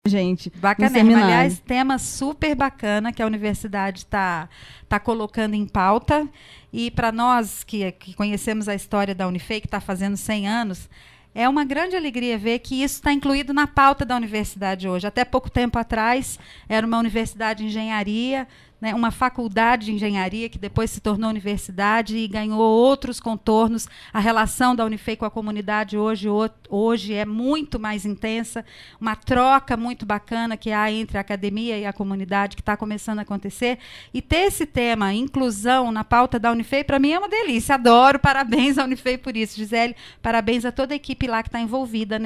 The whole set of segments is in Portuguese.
gente. Bacana, aliás, tema super bacana que a universidade está colocando em pauta. E para nós que conhecemos a história da Unifei, que está fazendo 100 anos, é uma grande alegria ver que isso está incluído na pauta da universidade hoje. Até pouco tempo atrás, era uma universidade de engenharia, né, uma faculdade de engenharia que depois se tornou universidade e ganhou outros contornos. A relação da Unifei com a comunidade hoje é muito mais intensa, uma troca muito bacana que há entre a academia e a comunidade que está começando a acontecer. E ter esse tema, inclusão, na pauta da Unifei, para mim é uma delícia. Adoro, parabéns à Unifei por isso. Gisele, parabéns a toda a equipe lá que está envolvida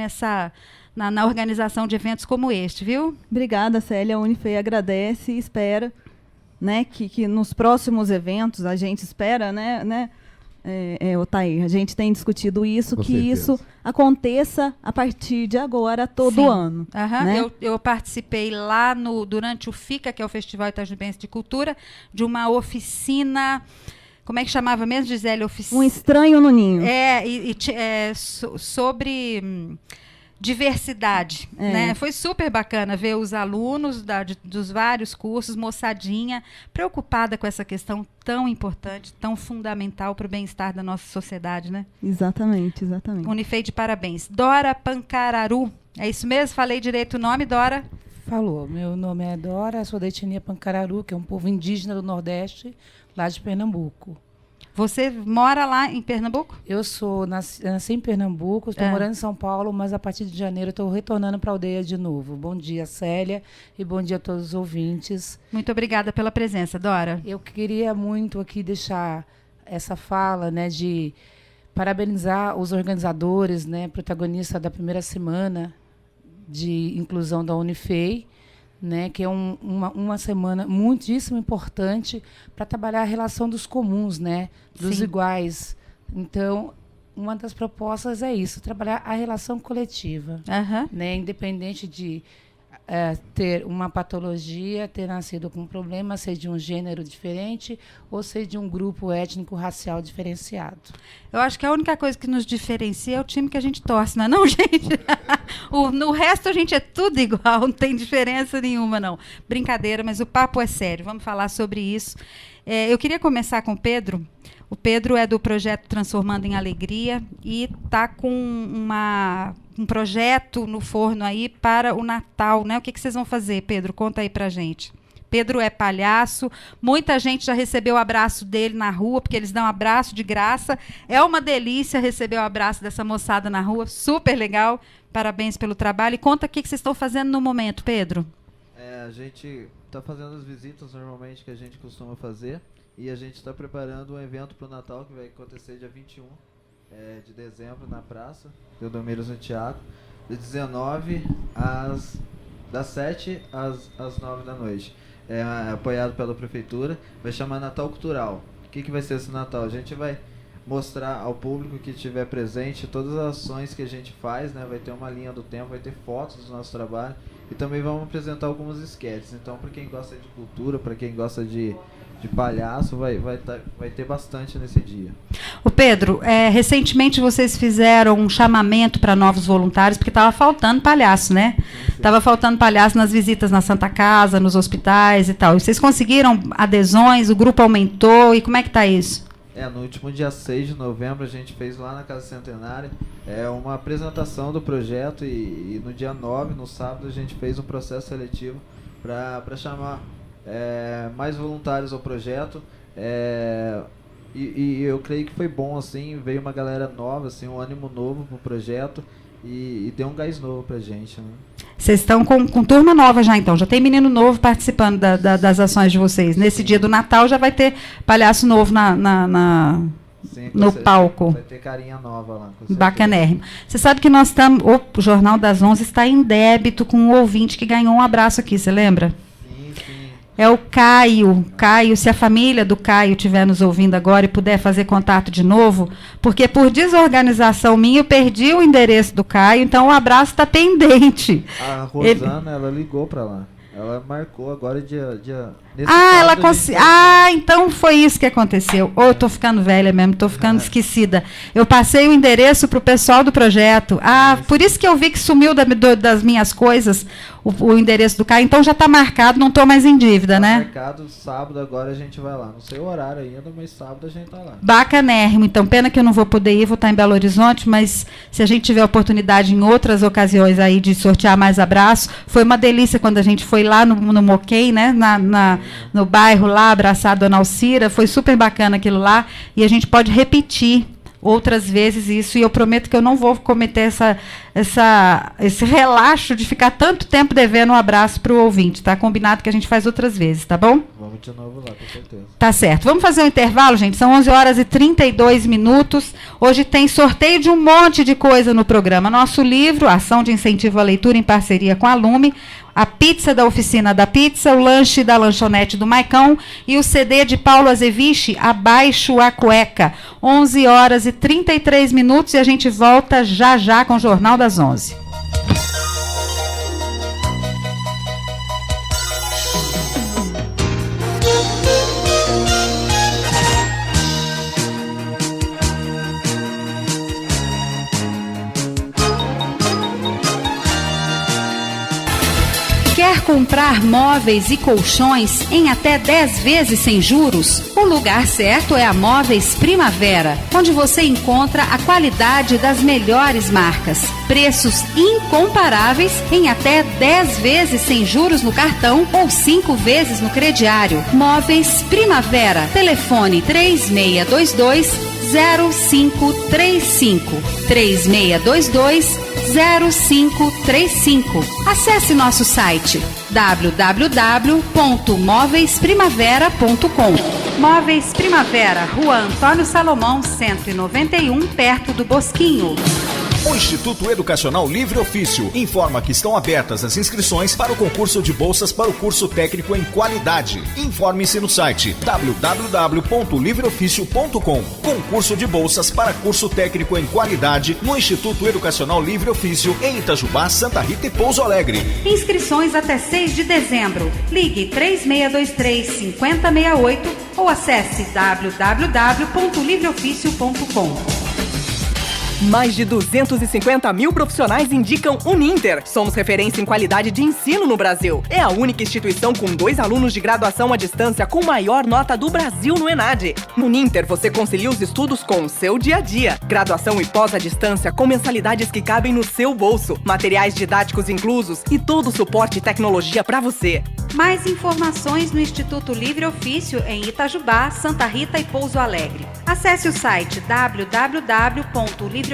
na organização de eventos como este, viu? Obrigada, Célia. A Unifei agradece e espera, né, que nos próximos eventos, a gente espera, né, Otair, a gente tem discutido isso, Com que certeza. isso aconteça a partir de agora, todo ano. Né? Eu participei lá durante o FICA, que é o Festival Itajubense de Cultura, de uma oficina, como é que chamava mesmo, Gisele? Um estranho no ninho. Sobre diversidade, né? Foi super bacana ver os alunos dos vários cursos, moçadinha, preocupada com essa questão tão importante, tão fundamental para o bem-estar da nossa sociedade, né? Exatamente. Unifei de parabéns. Dora Pancararu, é isso mesmo? Falei direito o nome, Dora? Falou. Meu nome é Dora, sou da etnia Pancararu, que é um povo indígena do Nordeste, lá de Pernambuco. Você mora lá em Pernambuco? Eu nasci em Pernambuco, estou morando em São Paulo, mas a partir de janeiro estou retornando para a aldeia de novo. Bom dia, Célia, e bom dia a todos os ouvintes. Muito obrigada pela presença, Dora. Eu queria muito aqui deixar essa fala, né, de parabenizar os organizadores, né, protagonistas da primeira semana de inclusão da Unifei, né, que é uma semana muitíssimo importante para trabalhar a relação dos comuns, né, dos Sim. iguais. Então, uma das propostas é isso, trabalhar a relação coletiva, né, independente de ter uma patologia, ter nascido com um problema, ser de um gênero diferente ou ser de um grupo étnico-racial diferenciado. Eu acho que a única coisa que nos diferencia é o time que a gente torce, não é não, gente? No resto a gente é tudo igual, não tem diferença nenhuma, não. Brincadeira, mas o papo é sério, vamos falar sobre isso. Eu queria começar com o Pedro. O Pedro é do projeto Transformando em Alegria e está com um projeto no forno aí para o Natal, né? O que vocês vão fazer, Pedro? Conta aí pra gente. Pedro é palhaço, muita gente já recebeu o abraço dele na rua, porque eles dão abraço de graça. É uma delícia receber o abraço dessa moçada na rua, super legal. Parabéns pelo trabalho. E conta o que vocês estão fazendo no momento, Pedro. A gente está fazendo as visitas normalmente que a gente costuma fazer. E a gente está preparando um evento para o Natal que vai acontecer dia 21 de dezembro na praça Teodomiro Santiago, das 7 às 9 da noite. Apoiado pela prefeitura, vai chamar Natal Cultural. O que vai ser esse Natal? A gente vai mostrar ao público que estiver presente todas as ações que a gente faz, né? Vai ter uma linha do tempo, vai ter fotos do nosso trabalho e também vamos apresentar algumas esquetes. Então, para quem gosta de cultura, para quem gosta de palhaço, vai ter bastante nesse dia. O Pedro, recentemente vocês fizeram um chamamento para novos voluntários, porque estava faltando palhaço, né? Estava faltando palhaço nas visitas na Santa Casa, nos hospitais e tal. E vocês conseguiram adesões, o grupo aumentou, e como é que está isso? No último dia 6 de novembro a gente fez lá na Casa Centenária uma apresentação do projeto e no dia 9, no sábado, a gente fez um processo seletivo para chamar mais voluntários ao projeto, e eu creio que foi bom, assim, veio uma galera nova, assim, um ânimo novo pro projeto e deu um gás novo pra gente, né? Vocês estão com turma nova já, então, já tem menino novo participando das ações de vocês. Nesse dia do Natal já vai ter palhaço novo Sim, no palco. Vai ter carinha nova lá. Bacanérrimo. Você sabe que nós estamos, o Jornal das 11 está em débito com um ouvinte que ganhou um abraço aqui, você lembra? Sim. É o Caio. Caio, se a família do Caio estiver nos ouvindo agora e puder fazer contato de novo, porque por desorganização minha eu perdi o endereço do Caio, então o abraço está pendente. A Rosana, ela ligou para lá. Ela marcou agora então foi isso que aconteceu. Ou eu tô ficando velha mesmo, tô ficando esquecida. Eu passei o endereço pro pessoal do projeto. Por isso que eu vi que sumiu das minhas coisas o endereço do Caio. Então já está marcado, não estou mais em dívida, né? Marcado, sábado agora a gente vai lá. Não sei o horário ainda, mas sábado a gente tá lá. Bacanérrimo. Então, pena que eu não vou poder ir, vou estar em Belo Horizonte, mas se a gente tiver oportunidade em outras ocasiões aí de sortear mais abraço, foi uma delícia quando a gente foi lá no Moquém, né? No bairro lá, abraçar a Dona Alcira, foi super bacana aquilo lá, e a gente pode repetir outras vezes isso, e eu prometo que eu não vou cometer esse relaxo de ficar tanto tempo devendo um abraço para o ouvinte, tá? Combinado que a gente faz outras vezes, tá bom? Vamos de novo lá, com certeza. Tá certo. Vamos fazer um intervalo, gente? São 11h32. Hoje tem sorteio de um monte de coisa no programa. Nosso livro, Ação de Incentivo à Leitura em parceria com a Lume, a pizza da Oficina da Pizza, o lanche da Lanchonete do Maicão e o CD de Paulo Azeviche, Abaixo a Cueca. 11h33 e a gente volta já com o Jornal das 11. Quer comprar móveis e colchões em até 10 vezes sem juros? O lugar certo é a Móveis Primavera, onde você encontra a qualidade das melhores marcas, preços incomparáveis em até 10 vezes sem juros no cartão ou 5 vezes no crediário. Móveis Primavera, telefone 3622-0535, 3622-0535. Acesse nosso site www.móveisprimavera.com. Móveis Primavera, Rua Antônio Salomão, 191, perto do Bosquinho. O Instituto Educacional Livre Ofício informa que estão abertas as inscrições para o concurso de bolsas para o curso técnico em qualidade. Informe-se no site www.livreoficio.com. Concurso de bolsas para curso técnico em qualidade no Instituto Educacional Livre Ofício em Itajubá, Santa Rita e Pouso Alegre. Inscrições até 6 de dezembro. Ligue 3623-5068 ou acesse www.livreoficio.com. Mais de 250 mil profissionais indicam Uninter. Somos referência em qualidade de ensino no Brasil. É a única instituição com 2 alunos de graduação à distância com maior nota do Brasil no ENAD. No Uninter, você concilia os estudos com o seu dia a dia. Graduação e pós à distância com mensalidades que cabem no seu bolso, materiais didáticos inclusos e todo o suporte e tecnologia para você. Mais informações no Instituto Livre Ofício em Itajubá, Santa Rita e Pouso Alegre. Acesse o site www.livreoficio.com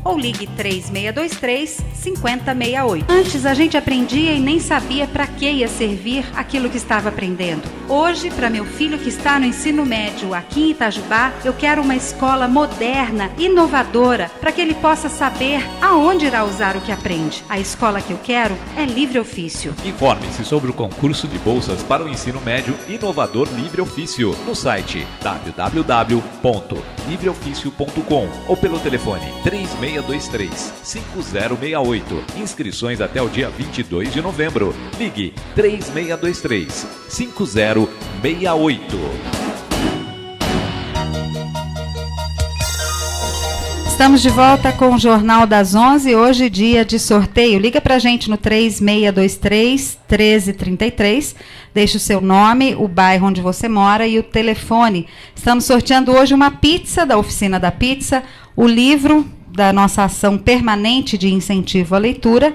ou ligue 3623-5068. Antes a gente aprendia e nem sabia para que ia servir aquilo que estava aprendendo. Hoje, para meu filho que está no ensino médio aqui em Itajubá, eu quero uma escola moderna, inovadora, para que ele possa saber aonde irá usar o que aprende. A escola que eu quero é Livre Ofício. Informe-se sobre o concurso de bolsas para o ensino médio inovador Livre Ofício no site www.livreoficio.com ou pelo telefone 3623-5068. Inscrições até o dia 22 de novembro. Ligue 3623-5068. Estamos de volta com o Jornal das 11, hoje dia de sorteio. Liga pra gente no 3623-1333, deixa o seu nome, o bairro onde você mora e o telefone. Estamos sorteando hoje uma pizza da Oficina da Pizza, o livro da nossa ação permanente de incentivo à leitura,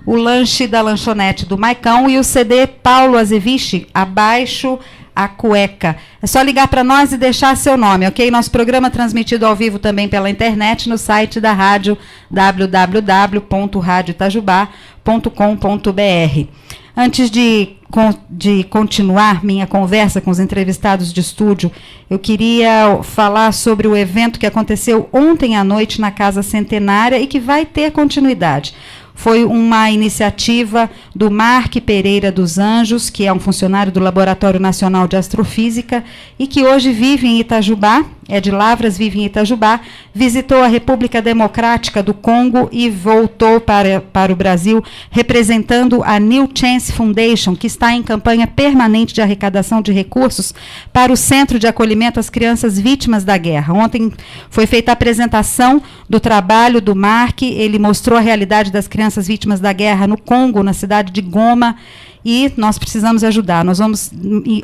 o lanche da Lanchonete do Maicão e o CD Paulo Azeviche, Abaixo a Cueca. É só ligar para nós e deixar seu nome, ok? Nosso programa é transmitido ao vivo também pela internet no site da rádio www.radioitajubá.com.br. Antes de continuar minha conversa com os entrevistados de estúdio, eu queria falar sobre o evento que aconteceu ontem à noite na Casa Centenária e que vai ter continuidade. Foi uma iniciativa do Mark Pereira dos Anjos, que é um funcionário do Laboratório Nacional de Astrofísica e que hoje vive em Itajubá, é de Lavras, vive em Itajubá, visitou a República Democrática do Congo e voltou para o Brasil, representando a New Chance Foundation, que está em campanha permanente de arrecadação de recursos para o Centro de Acolhimento às Crianças Vítimas da Guerra. Ontem foi feita a apresentação do trabalho do Mark, ele mostrou a realidade das crianças vítimas da guerra no Congo, na cidade de Goma, e nós precisamos ajudar. Nós vamos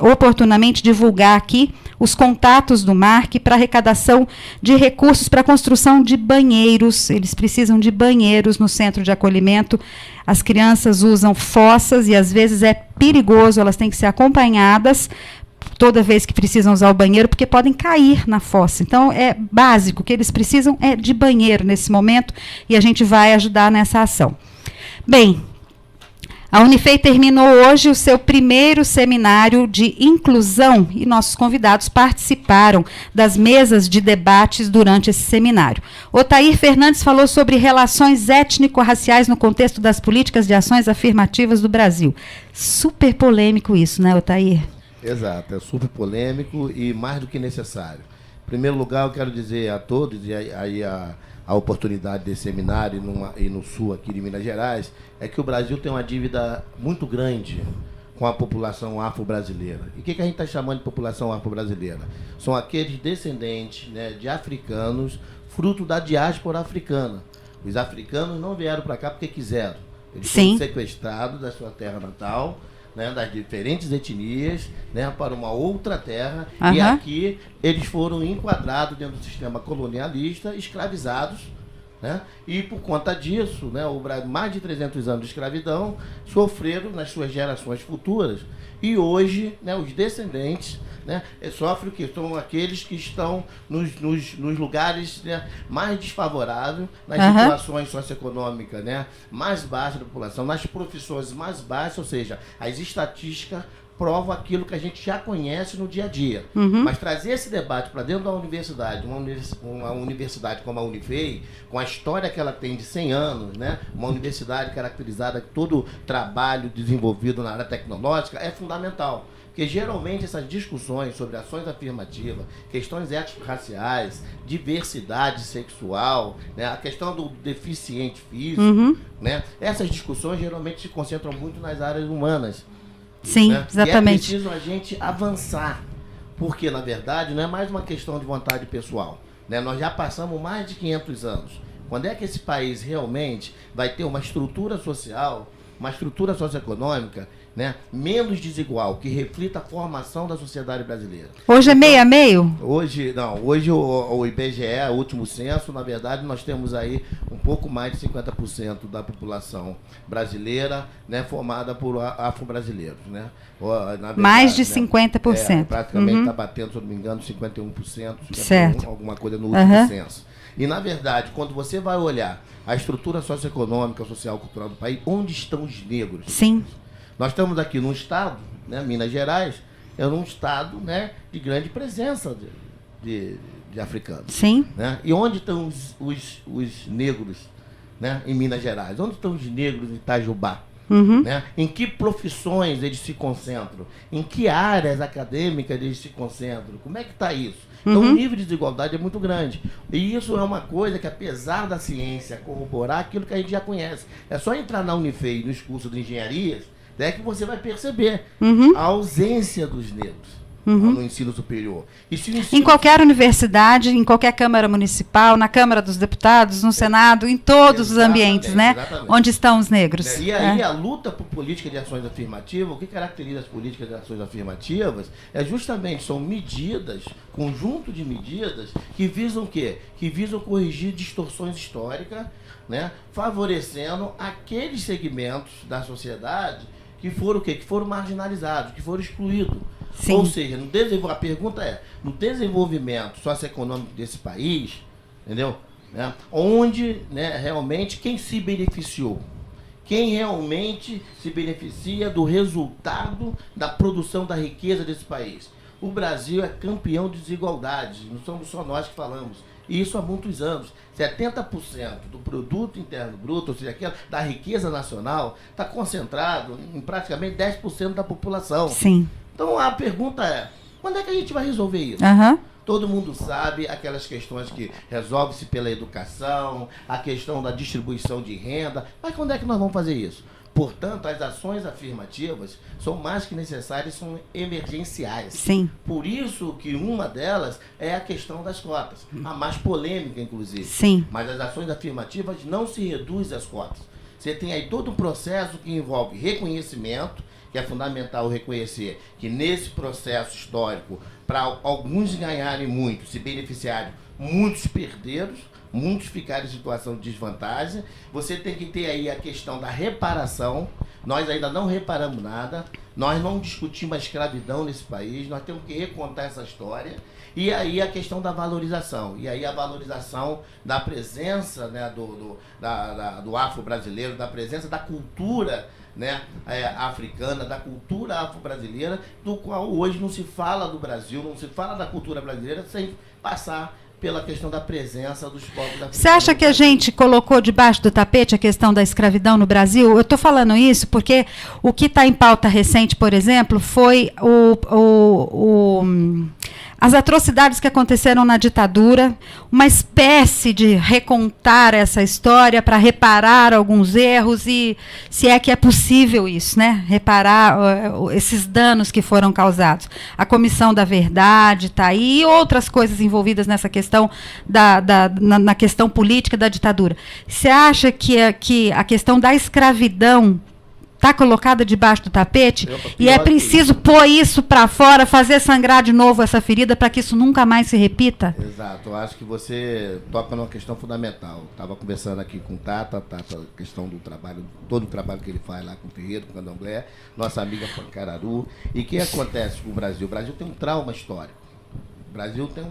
oportunamente divulgar aqui os contatos do Mark para arrecadação de recursos para a construção de banheiros. Eles precisam de banheiros no centro de acolhimento. As crianças usam fossas e, às vezes, é perigoso, elas têm que ser acompanhadas toda vez que precisam usar o banheiro, porque podem cair na fossa. Então, é básico, o que eles precisam é de banheiro nesse momento, e a gente vai ajudar nessa ação. Bem, a Unifei terminou hoje o seu primeiro seminário de inclusão e nossos convidados participaram das mesas de debates durante esse seminário. Otair Fernandes falou sobre relações étnico-raciais no contexto das políticas de ações afirmativas do Brasil. Super polêmico isso, né, Otair? Exato, é super polêmico e mais do que necessário. Em primeiro lugar, eu quero dizer a todos, e aí a oportunidade desse seminário e no sul aqui de Minas Gerais, é que o Brasil tem uma dívida muito grande com a população afro-brasileira. E o que a gente está chamando de população afro-brasileira? São aqueles descendentes, né, de africanos, fruto da diáspora africana. Os africanos não vieram para cá porque quiseram. Eles foram sequestrados da sua terra natal, né, das diferentes etnias, né, para uma outra terra, e aqui eles foram enquadrados dentro do sistema colonialista, escravizados, né, e por conta disso, né, mais de 300 anos de escravidão sofreram nas suas gerações futuras, e hoje, né, os descendentes, né, sofrem o quê? São aqueles que estão nos lugares, né, mais desfavoráveis, nas situações socioeconômicas, né, mais baixas da população, nas profissões mais baixas, ou seja, as estatísticas provam aquilo que a gente já conhece no dia a dia. Mas trazer esse debate para dentro da universidade, uma universidade como a Unifei, com a história que ela tem de 100 anos, né, uma universidade caracterizada por todo trabalho desenvolvido na área tecnológica, é fundamental. Porque geralmente essas discussões sobre ações afirmativas, questões étnico-raciais, diversidade sexual, né, a questão do deficiente físico, né, essas discussões geralmente se concentram muito nas áreas humanas. Sim, né? exatamente. E é preciso a gente avançar, porque na verdade não é mais uma questão de vontade pessoal, né? Nós já passamos mais de 500 anos. Quando é que esse país realmente vai ter uma estrutura social, uma estrutura socioeconômica, né, menos desigual, que reflita a formação da sociedade brasileira? Hoje é meio a meio? Hoje, não. Hoje o IBGE, o último censo, na verdade, nós temos aí um pouco mais de 50% da população brasileira, né, formada por afro-brasileiros, né? Verdade, mais de né, 50%. Praticamente está batendo, se eu não me engano, 51%, 51%, certo, alguma coisa no último censo. E, na verdade, quando você vai olhar a estrutura socioeconômica, social, cultural do país, onde estão os negros? Sim. Nós estamos aqui num estado, né, Minas Gerais, é um estado, né, de grande presença de africanos. Sim. Né? E onde estão os negros, né, em Minas Gerais? Onde estão os negros em Itajubá? Né? Em que profissões eles se concentram? Em que áreas acadêmicas eles se concentram? Como é que está isso? Então, o nível de desigualdade é muito grande. E isso é uma coisa que, apesar da ciência corroborar aquilo que a gente já conhece, é só entrar na Unifei, nos cursos de engenharias, é que você vai perceber a ausência dos negros no ensino superior. Em qualquer universidade, em qualquer Câmara Municipal, na Câmara dos Deputados, no Senado, em todos os ambientes, né? Onde estão os negros. E aí a luta por política de ações afirmativas, o que caracteriza as políticas de ações afirmativas é justamente, são medidas, conjunto de medidas que visam o quê? Que visam corrigir distorções históricas, né? Favorecendo aqueles segmentos da sociedade que foram o quê? Que foram marginalizados, que foram excluídos. Sim. Ou seja, a pergunta é, no desenvolvimento socioeconômico desse país, entendeu? Né? Onde, né, realmente, quem se beneficiou? Quem realmente se beneficia do resultado da produção da riqueza desse país? O Brasil é campeão de desigualdades, não somos só nós que falamos. E isso há muitos anos. 70% do produto interno bruto, ou seja, da riqueza nacional, está concentrado em praticamente 10% da população. Sim. Então a pergunta é, quando é que a gente vai resolver isso? Todo mundo sabe aquelas questões que resolve-se pela educação, a questão da distribuição de renda. Mas quando é que nós vamos fazer isso? Portanto, as ações afirmativas são mais que necessárias, são emergenciais. Sim. Por isso que uma delas é a questão das cotas, a mais polêmica, inclusive. Sim. Mas as ações afirmativas não se reduzem às cotas. Você tem aí todo um processo que envolve reconhecimento, que é fundamental reconhecer que nesse processo histórico, para alguns ganharem muito, se beneficiarem, muitos perderam, muitos ficaram em situação de desvantagem. Você tem que ter aí a questão da reparação. Nós ainda não reparamos nada, nós não discutimos a escravidão nesse país, nós temos que recontar essa história. E aí a questão da valorização, e aí a valorização da presença, né, do afro-brasileiro, da presença da cultura, né, africana, da cultura afro-brasileira, do qual hoje não se fala do Brasil, não se fala da cultura brasileira sem passar pela questão da presença dos povos africanos. Você acha que a gente colocou debaixo do tapete a questão da escravidão no Brasil? Eu estou falando isso porque o que está em pauta recente, por exemplo, foi as atrocidades que aconteceram na ditadura, uma espécie de recontar essa história para reparar alguns erros e se é que é possível isso, né? Reparar esses danos que foram causados. A Comissão da Verdade está aí e outras coisas envolvidas nessa questão na questão política da ditadura. Você acha que a questão da escravidão está colocada debaixo do tapete e é preciso pôr isso para fora, fazer sangrar de novo essa ferida para que isso nunca mais se repita? Exato, eu acho que você toca numa questão fundamental. Estava conversando aqui com Tata, a questão do trabalho, todo o trabalho que ele faz lá com o Terreiro, com o Candomblé, nossa amiga Pancararu. E o que acontece com o Brasil? O Brasil tem um trauma histórico. O Brasil tem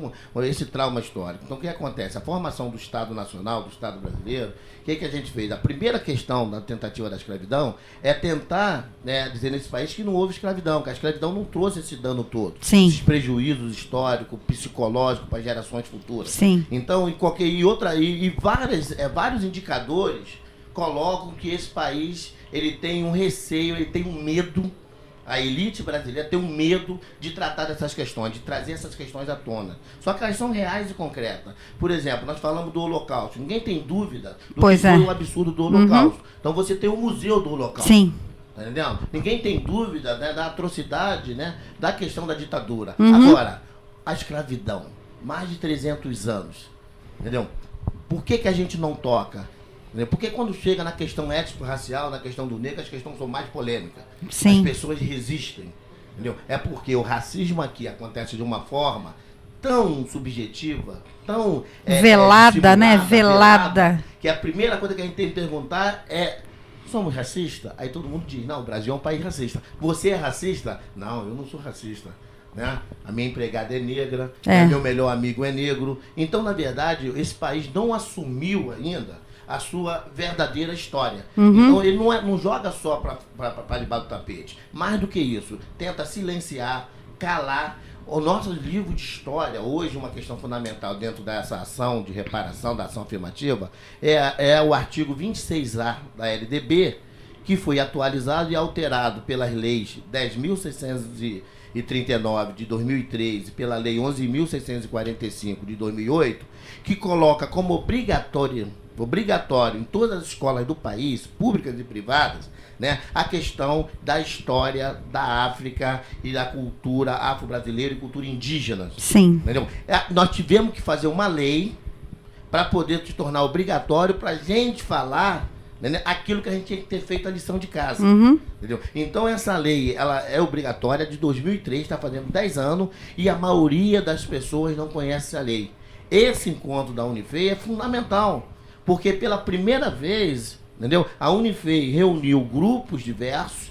esse trauma histórico. Então, o que acontece? A formação do Estado Nacional, do Estado brasileiro, o que a gente fez? A primeira questão da tentativa da escravidão é tentar, né, dizer nesse país que não houve escravidão, que a escravidão não trouxe esse dano todo. Sim. Esses prejuízos históricos, psicológicos para gerações futuras. Sim. Então, vários indicadores colocam que esse país ele tem um receio, ele tem um medo. A elite brasileira tem um medo de tratar dessas questões, de trazer essas questões à tona. Só que elas são reais e concretas. Por exemplo, nós falamos do Holocausto. Ninguém tem dúvida do que foi o absurdo do Holocausto. Então você tem o Museu do Holocausto. Sim. Tá entendendo? Ninguém tem dúvida, né, da atrocidade, né, da questão da ditadura. Agora, a escravidão. Mais de 300 anos. Entendeu? Por que a gente não toca? Porque quando chega na questão étnico-racial, na questão do negro, as questões são mais polêmicas. Sim. As pessoas resistem. Entendeu? É porque o racismo aqui acontece de uma forma tão subjetiva, tão velada, né? Velada. Que a primeira coisa que a gente tem que perguntar é: somos racistas? Aí todo mundo diz: não, o Brasil é um país racista. Você é racista? Não, eu não sou racista. Né? A minha empregada é negra, meu melhor amigo é negro. Então, na verdade, esse país não assumiu ainda a sua verdadeira história. Então ele não joga só para debaixo do tapete. Mais do que isso, tenta silenciar, calar. O nosso livro de história, hoje, uma questão fundamental dentro dessa ação de reparação, da ação afirmativa, é o artigo 26A da LDB, que foi atualizado e alterado pelas leis 10.639 de 2003 e pela lei 11.645 de 2008, que coloca como obrigatório em todas as escolas do país, públicas e privadas, né, a questão da história da África e da cultura afro-brasileira e cultura indígena. Sim. Entendeu? Nós tivemos que fazer uma lei para poder se tornar obrigatório para a gente falar, né, aquilo que a gente tinha que ter feito a lição de casa. Entendeu? Então essa lei ela é obrigatória, de 2003, está fazendo 10 anos, e a maioria das pessoas não conhece a lei. Esse encontro da Unifei é fundamental. Porque pela primeira vez, entendeu? A Unifei reuniu grupos diversos,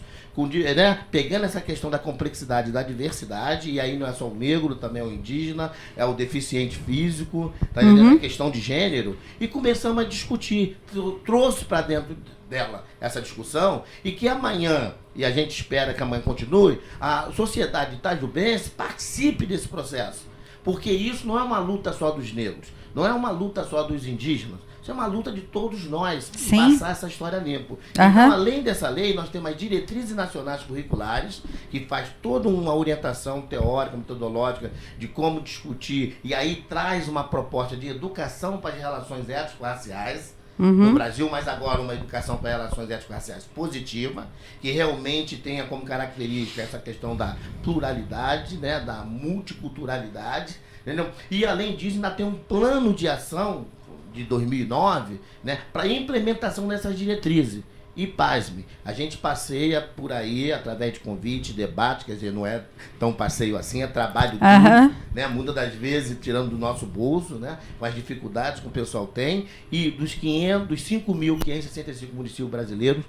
né, pegando essa questão da complexidade da diversidade, e aí não é só o negro, também é o indígena, é o deficiente físico, tá entendendo? A questão de gênero, e começamos a discutir. Trouxe para dentro dela essa discussão, e que amanhã, e a gente espera que amanhã continue, a sociedade itajubense participe desse processo. Porque isso não é uma luta só dos negros, não é uma luta só dos indígenas. Isso é uma luta de todos nós, Sim. passar essa história limpo. Aham. Então, além dessa lei, nós temos as diretrizes nacionais curriculares, que faz toda uma orientação teórica, metodológica, de como discutir, e aí traz uma proposta de educação para as relações étnico-raciais, no Brasil, mas agora uma educação para relações étnico-raciais positiva, que realmente tenha como característica essa questão da pluralidade, né, da multiculturalidade, entendeu? E além disso, ainda tem um plano de ação de 2009, né, para implementação dessas diretrizes. E pasme, a gente passeia por aí através de convite, debate, quer dizer, não é tão passeio assim, é trabalho duro, né? Muitas das vezes tirando do nosso bolso, né? Com as dificuldades que o pessoal tem. E dos 5.565 municípios brasileiros,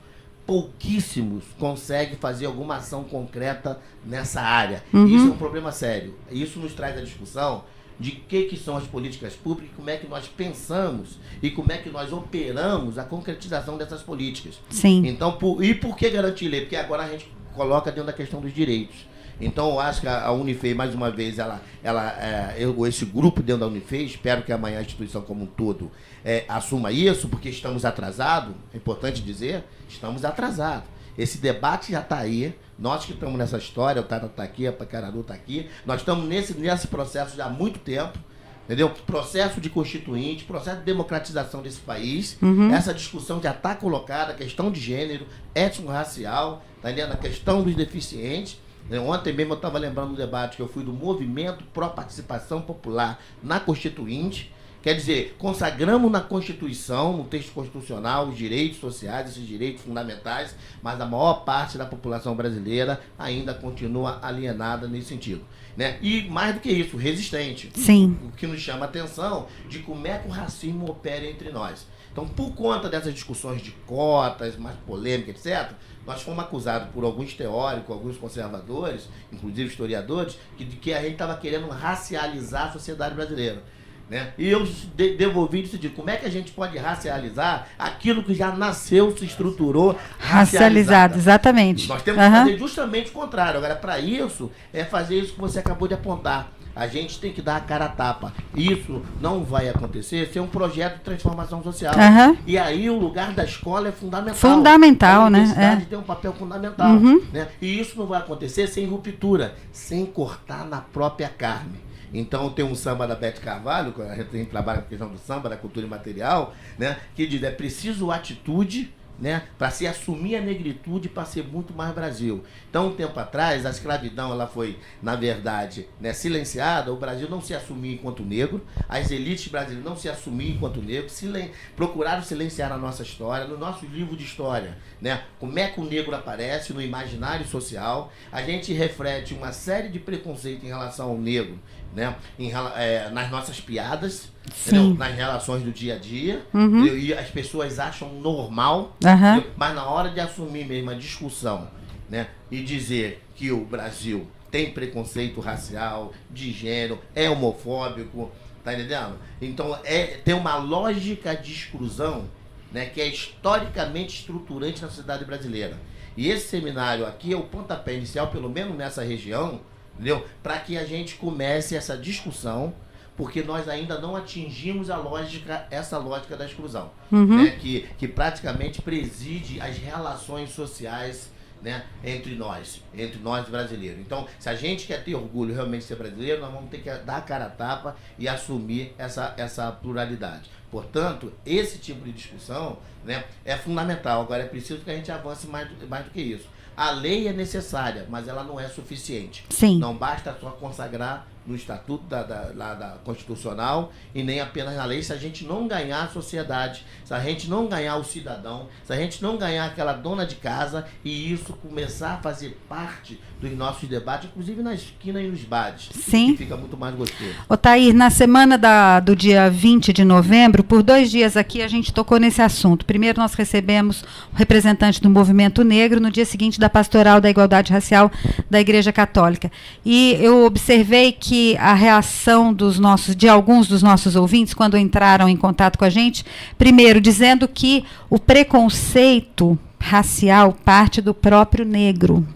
pouquíssimos conseguem fazer alguma ação concreta nessa área. E isso é um problema sério. Isso nos traz a discussão de que são as políticas públicas, como é que nós pensamos e como é que nós operamos a concretização dessas políticas. Sim. Então, por que garantir lei? Porque agora a gente coloca dentro da questão dos direitos. Então, eu acho que a Unifei, mais uma vez, esse grupo dentro da Unifei, espero que amanhã a instituição como um todo assuma isso, porque estamos atrasados, é importante dizer, estamos atrasados. Esse debate já está aí. Nós que estamos nessa história, o Tata está aqui, a Pacararu está aqui, nós estamos nesse processo já há muito tempo, entendeu? Processo de constituinte, processo de democratização desse país. Essa discussão já está colocada, a questão de gênero, étnico-racial, tá entendendo? A questão dos deficientes. Ontem mesmo eu estava lembrando do debate que eu fui do Movimento Pró-Participação Popular na Constituinte. Quer dizer, consagramos na Constituição, no texto constitucional, os direitos sociais, esses direitos fundamentais, mas a maior parte da população brasileira ainda continua alienada nesse sentido, né? E mais do que isso, resistente. Sim. O que nos chama a atenção de como é que o racismo opera entre nós. Então, por conta dessas discussões de cotas, mais polêmicas, etc., nós fomos acusados por alguns teóricos, alguns conservadores, inclusive historiadores, que a gente estava querendo racializar a sociedade brasileira. Né? E eu devolvi isso de como é que a gente pode racializar aquilo que já nasceu, se estruturou, racializado. Exatamente. Nós temos que fazer justamente o contrário. Agora, para isso, é fazer isso que você acabou de apontar. A gente tem que dar a cara a tapa. Isso não vai acontecer sem um projeto de transformação social. E aí o lugar da escola é fundamental. Fundamental, né? A universidade tem um papel fundamental. Né? E isso não vai acontecer sem ruptura, sem cortar na própria carne. Então tem um samba da Beth Carvalho, que a gente trabalha com a questão do samba, da cultura imaterial, né, que diz, é preciso atitude, né, para se assumir a negritude, para ser muito mais Brasil. Então, um tempo atrás, a escravidão ela foi, na verdade, né, silenciada, o Brasil não se assumia enquanto negro, as elites brasileiras não se assumiam enquanto negro, procuraram silenciar a nossa história, no nosso livro de história, né, como é que o negro aparece no imaginário social, a gente reflete uma série de preconceitos em relação ao negro, né, nas nossas piadas, nas relações do dia a dia, e as pessoas acham normal, mas na hora de assumir mesmo a discussão, né, e dizer que o Brasil tem preconceito racial, de gênero, é homofóbico, tá entendendo? Então tem uma lógica de exclusão, né, que é historicamente estruturante na sociedade brasileira. E esse seminário aqui é o pontapé inicial, pelo menos nessa região, entendeu? Para que a gente comece essa discussão, porque nós ainda não atingimos essa lógica da exclusão, né? que praticamente preside as relações sociais, né, entre nós brasileiros. Então, se a gente quer ter orgulho realmente de ser brasileiro, nós vamos ter que dar a cara a tapa e assumir essa pluralidade. Portanto, esse tipo de discussão, né, é fundamental. Agora, é preciso que a gente avance mais do que isso. A lei é necessária, mas ela não é suficiente. Sim. Não basta só consagrar no Estatuto da Constitucional e nem apenas na lei, se a gente não ganhar a sociedade, se a gente não ganhar o cidadão, se a gente não ganhar aquela dona de casa e isso começar a fazer parte dos nossos debates, inclusive na esquina e nos bares. Sim. Que fica muito mais gostoso. Otair, na semana do dia 20 de novembro, por 2 dias aqui, a gente tocou nesse assunto. Primeiro nós recebemos o representante do Movimento Negro, no dia seguinte da Pastoral da Igualdade Racial da Igreja Católica. E eu observei que a reação de alguns dos nossos ouvintes, quando entraram em contato com a gente, primeiro dizendo que o preconceito racial parte do próprio negro.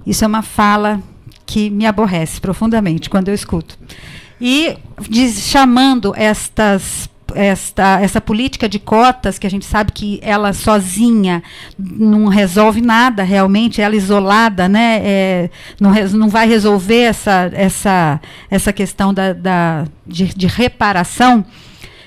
Isso é uma fala que me aborrece profundamente quando eu escuto. E chamando essa política de cotas, que a gente sabe que ela sozinha não resolve nada, realmente, ela isolada, né, não vai resolver essa questão de reparação,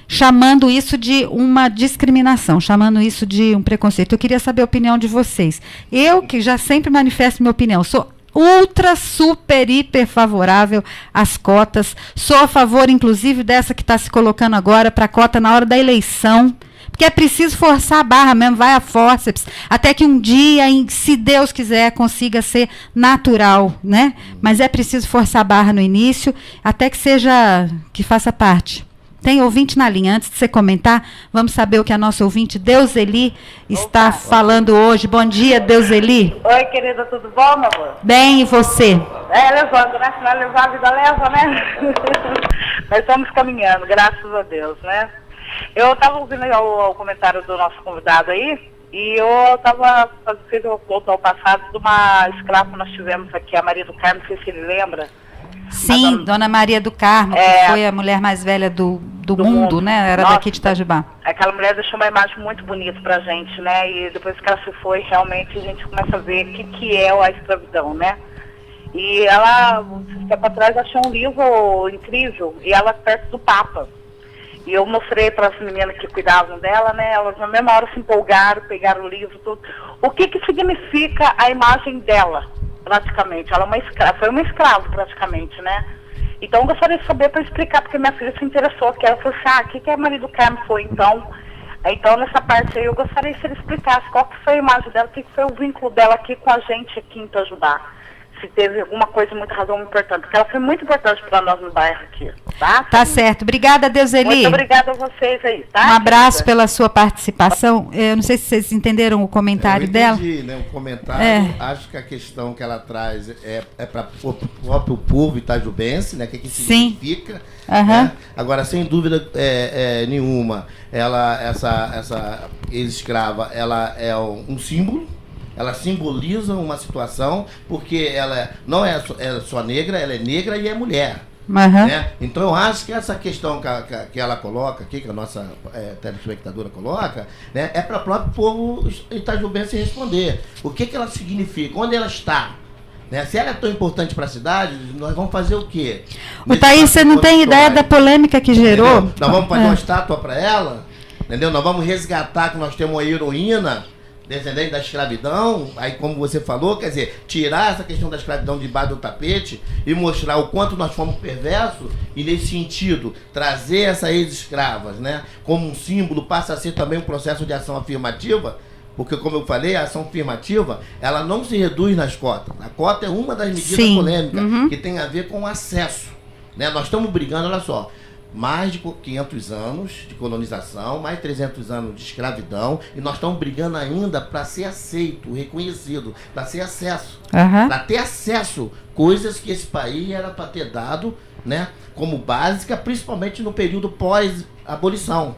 chamando isso de uma discriminação, chamando isso de um preconceito. Eu queria saber a opinião de vocês. Eu, que já sempre manifesto minha opinião, sou ultra, super, hiper favorável às cotas. Sou a favor, inclusive, dessa que está se colocando agora para a cota na hora da eleição, porque é preciso forçar a barra mesmo, vai a fórceps, até que um dia, se Deus quiser, consiga ser natural, né? Mas é preciso forçar a barra no início, até que faça parte. Tem ouvinte na linha. Antes de você comentar, vamos saber o que a nossa ouvinte, Deuseli, está falando hoje. Bom dia, Deuseli. Oi, querida, tudo bom, meu amor? Bem, e você? Levando, né? Se não levar, a vida leva, né? Nós estamos caminhando, graças a Deus, né? Eu estava ouvindo o comentário do nosso convidado aí, e eu estava fazendo volta ao passado de uma escrava que nós tivemos aqui, a Maria do Carmo, não sei se ele lembra. Sim, Dona Maria do Carmo, que foi a mulher mais velha do mundo, né? Era daqui de Itajubá. Aquela mulher deixou uma imagem muito bonita pra gente, né? E depois que ela se foi, realmente a gente começa a ver o que é a escravidão, né? E ela, um tempo atrás, achou um livro incrível, e ela perto do Papa. E eu mostrei para as meninas que cuidavam dela, né? Elas na mesma hora se empolgaram, pegaram o livro, tudo. O que significa a imagem dela? Praticamente, ela é uma escrava, foi uma escrava praticamente, né? Então eu gostaria de saber para explicar, porque minha filha se interessou, que ela falou assim, o que a Maria do Carmo foi então? Então nessa parte aí eu gostaria que ele explicasse qual que foi a imagem dela, o que foi o vínculo dela aqui com a gente aqui em Itajubá. Se teve alguma coisa, muita razão importante, porque ela foi muito importante para nós no bairro aqui, tá? Tá certo. Obrigada, Deuseli. Muito obrigada a vocês aí, tá? Um abraço pela sua participação. Eu não sei se vocês entenderam o comentário dela. Eu entendi, né, o comentário. Acho que a questão que ela traz é para o próprio povo itajubense, né, que significa. Né? Agora, sem dúvida nenhuma, essa ex-escrava, ela é um símbolo. Ela simboliza uma situação, porque ela não é só negra, ela é negra e é mulher. Né? Então eu acho que essa questão que ela coloca aqui, que a nossa telespectadora coloca, né, é para o próprio povo itajubense responder. O que ela significa? Onde ela está? Né? Se ela é tão importante para a cidade, nós vamos fazer o quê? O Thaís, você não tem ideia da polêmica que gerou? Entendeu? Nós vamos fazer uma estátua para ela? Entendeu? Nós vamos resgatar que nós temos uma heroína descendente da escravidão, aí como você falou, quer dizer, tirar essa questão da escravidão debaixo do tapete e mostrar o quanto nós fomos perversos e, nesse sentido, trazer essas ex-escravas, né, como um símbolo, passa a ser também um processo de ação afirmativa, porque, como eu falei, a ação afirmativa, ela não se reduz nas cotas. A cota é uma das medidas polêmicas, que tem a ver com o acesso, né? Nós estamos brigando, olha só, mais de 500 anos de colonização, mais 300 anos de escravidão, e nós estamos brigando ainda para ser aceito, reconhecido, para ser acesso, para ter acesso, coisas que esse país era para ter dado, né, como básica, principalmente no período pós-abolição,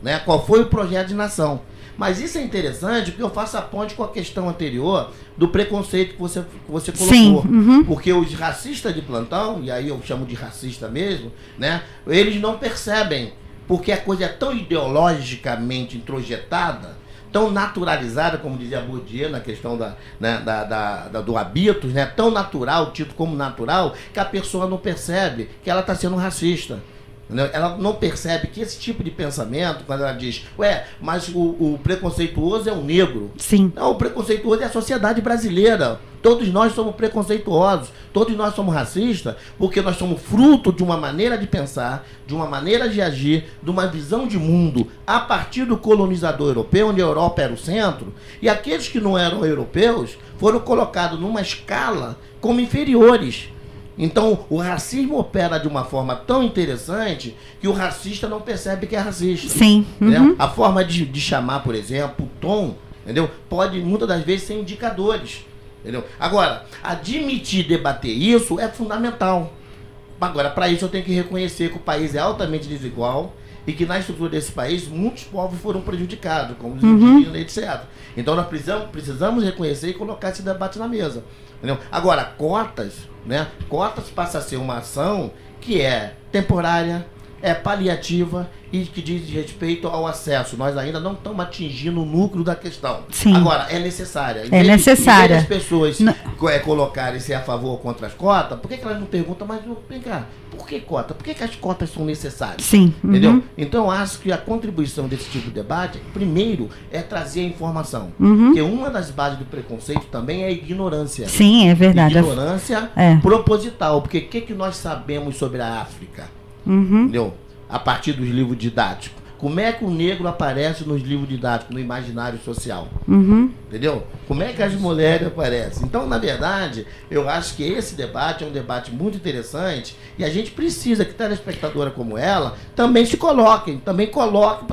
né? Qual foi o projeto de nação? Mas isso é interessante porque eu faço a ponte com a questão anterior do preconceito que você colocou. Porque os racistas de plantão, e aí eu chamo de racista mesmo, né, eles não percebem, porque a coisa é tão ideologicamente introjetada, tão naturalizada, como dizia Bourdieu na questão do habitus, né, tão natural, tido como natural, que a pessoa não percebe que ela está sendo racista. Ela não percebe que esse tipo de pensamento, quando ela diz, mas o preconceituoso é o negro. Sim. Não, o preconceituoso é a sociedade brasileira. Todos nós somos preconceituosos, todos nós somos racistas, porque nós somos fruto de uma maneira de pensar, de uma maneira de agir, de uma visão de mundo a partir do colonizador europeu, onde a Europa era o centro, e aqueles que não eram europeus foram colocados numa escala como inferiores. Então, o racismo opera de uma forma tão interessante que o racista não percebe que é racista. Sim. A forma de chamar, por exemplo, o tom, entendeu? Pode, muitas das vezes, ser indicadores. Entendeu? Agora, admitir, debater isso é fundamental. Agora, para isso eu tenho que reconhecer que o país é altamente desigual e que na estrutura desse país muitos povos foram prejudicados, como os indígenas, etc. Então, nós precisamos reconhecer e colocar esse debate na mesa. Entendeu? Agora, cotas, né? Cotas passa a ser uma ação que é temporária, é paliativa e que diz respeito ao acesso. Nós ainda não estamos atingindo o núcleo da questão. Sim. Agora, é necessária. É necessária. Em vez das pessoas colocarem se é a favor ou contra as cotas, por que elas não perguntam, mas vem cá, por que cota? Por que as cotas são necessárias? Sim. Entendeu? Então, eu acho que a contribuição desse tipo de debate, primeiro, é trazer a informação. Porque uma das bases do preconceito também é a ignorância. Sim, é verdade. Ignorância proposital. Porque o que nós sabemos sobre a África? Entendeu? A partir dos livros didáticos. Como é que o negro aparece nos livros didáticos, no imaginário social? Entendeu? Como é que as mulheres aparecem? Então, na verdade, eu acho que esse debate é um debate muito interessante e a gente precisa que telespectadora como ela também se coloque, para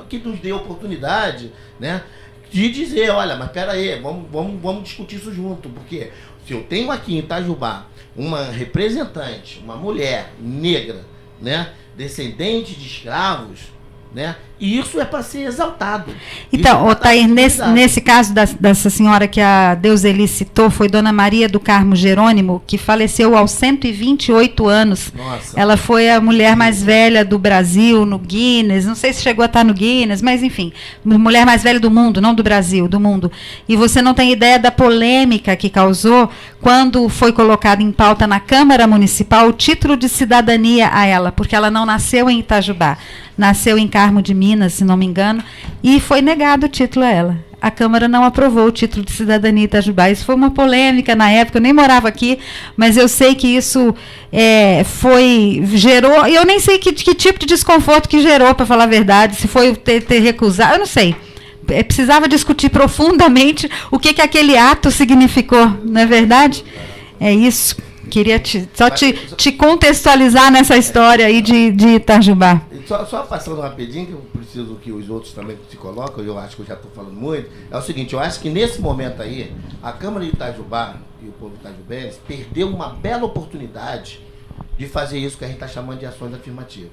que nos dê oportunidade, né, de dizer, olha, mas peraí, vamos discutir isso junto, porque se eu tenho aqui em Itajubá uma representante, uma mulher negra, né, descendente de escravos, né? E isso é para ser exaltado. Então, Otair, nesse caso dessa senhora que a Deuseli citou, foi Dona Maria do Carmo Jerônimo, que faleceu aos 128 anos. Nossa. Ela foi a mulher mais velha do Brasil, no Guinness, não sei se chegou a estar no Guinness, mas enfim, mulher mais velha do mundo, não do Brasil, do mundo. E você não tem ideia da polêmica que causou quando foi colocado em pauta na Câmara Municipal o título de cidadania a ela, porque ela não nasceu em Itajubá, nasceu em Carmo de Minas, se não me engano, e foi negado o título a ela. A Câmara não aprovou o título de cidadania Itajubá. Isso foi uma polêmica na época, eu nem morava aqui, mas eu sei que isso gerou, eu nem sei que tipo de desconforto que gerou, para falar a verdade, se foi ter recusado, eu não sei. Precisava discutir profundamente o que aquele ato significou, não é verdade? É isso. Queria te contextualizar nessa história aí de Itajubá. Só passando rapidinho, que eu preciso que os outros também se colocam, eu acho que eu já estou falando muito, é o seguinte, eu acho que nesse momento aí, a Câmara de Itajubá e o povo itajubense perdeu uma bela oportunidade de fazer isso que a gente está chamando de ações afirmativas,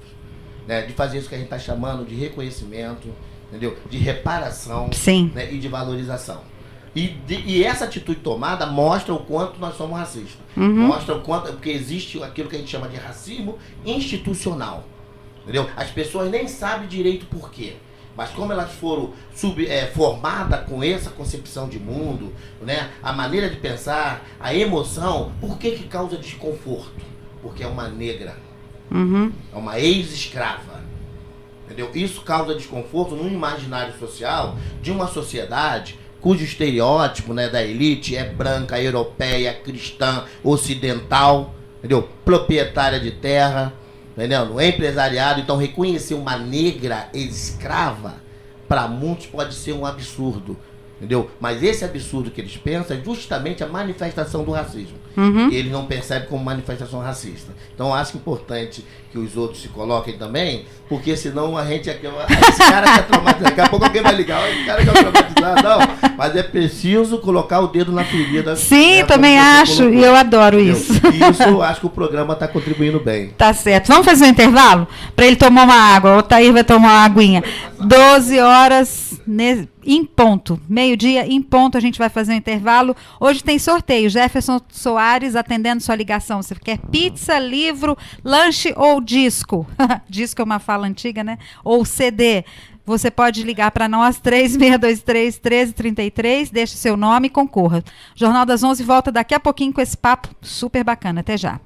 né? De fazer isso que a gente está chamando de reconhecimento, entendeu? De reparação, né? E de valorização. E essa atitude tomada mostra o quanto nós somos racistas. Mostra o quanto, porque existe aquilo que a gente chama de racismo institucional. Entendeu? As pessoas nem sabem direito por quê. Mas como elas foram formadas com essa concepção de mundo, né? A maneira de pensar, a emoção, por que causa desconforto? Porque é uma negra. É uma ex-escrava. Entendeu? Isso causa desconforto no imaginário social de uma sociedade cujo estereótipo, né, da elite é branca, europeia, cristã, ocidental, entendeu? Proprietária de terra, entendeu? No empresariado. Então, reconhecer uma negra escrava, para muitos pode ser um absurdo, entendeu? Mas esse absurdo que eles pensam é justamente a manifestação do racismo. Que eles não percebem como manifestação racista. Então, eu acho importante que os outros se coloquem também, porque senão a gente... Esse cara quer traumatizar, daqui a pouco alguém vai ligar, esse cara quer traumatizar, não. Mas é preciso colocar o dedo na ferida. Sim, né, também acho, e eu adoro isso. E isso eu acho que o programa está contribuindo bem. Tá certo. Vamos fazer um intervalo? Para ele tomar uma água. O Otair vai tomar uma aguinha. 12 horas em ponto. Meio-dia em ponto, a gente vai fazer um intervalo. Hoje tem sorteio. Jefferson Soares atendendo sua ligação. Você quer pizza, livro, lanche ou disco? Disco é uma fala antiga, né? Ou CD. Você pode ligar para nós, 3623-1333, deixe seu nome e concorra. Jornal das 11 volta daqui a pouquinho com esse papo super bacana. Até já.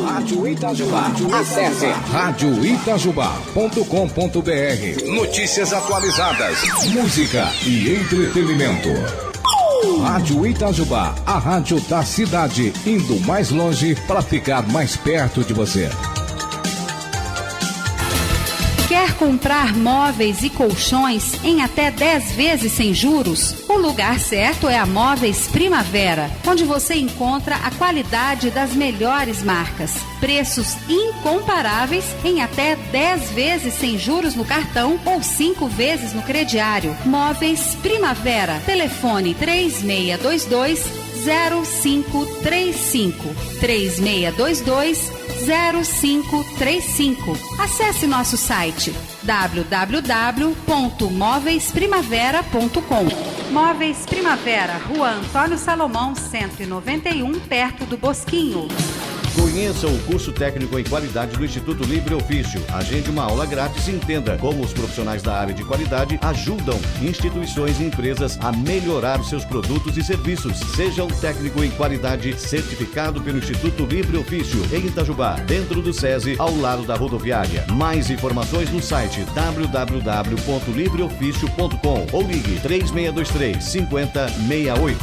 Rádio Itajubá. Acesse radioitajubá.com.br. Notícias atualizadas, música e entretenimento. Rádio Itajubá, a rádio da cidade, indo mais longe para ficar mais perto de você. Quer comprar móveis e colchões em até 10 vezes sem juros? O lugar certo é a Móveis Primavera, onde você encontra a qualidade das melhores marcas, preços incomparáveis em até 10 vezes sem juros no cartão ou 5 vezes no crediário. Móveis Primavera, telefone 3622 0535 3622 0535. Acesse nosso site www.moveisprimavera.com. Móveis Primavera, Rua Antônio Salomão, 191, perto do Bosquinho. Conheça o curso técnico em qualidade do Instituto Livre Ofício. Agende uma aula grátis e entenda como os profissionais da área de qualidade ajudam instituições e empresas a melhorar seus produtos e serviços. Seja um técnico em qualidade certificado pelo Instituto Livre Ofício, em Itajubá, dentro do SESI, ao lado da rodoviária. Mais informações no site www.livreoficio.com ou ligue 3623-5068.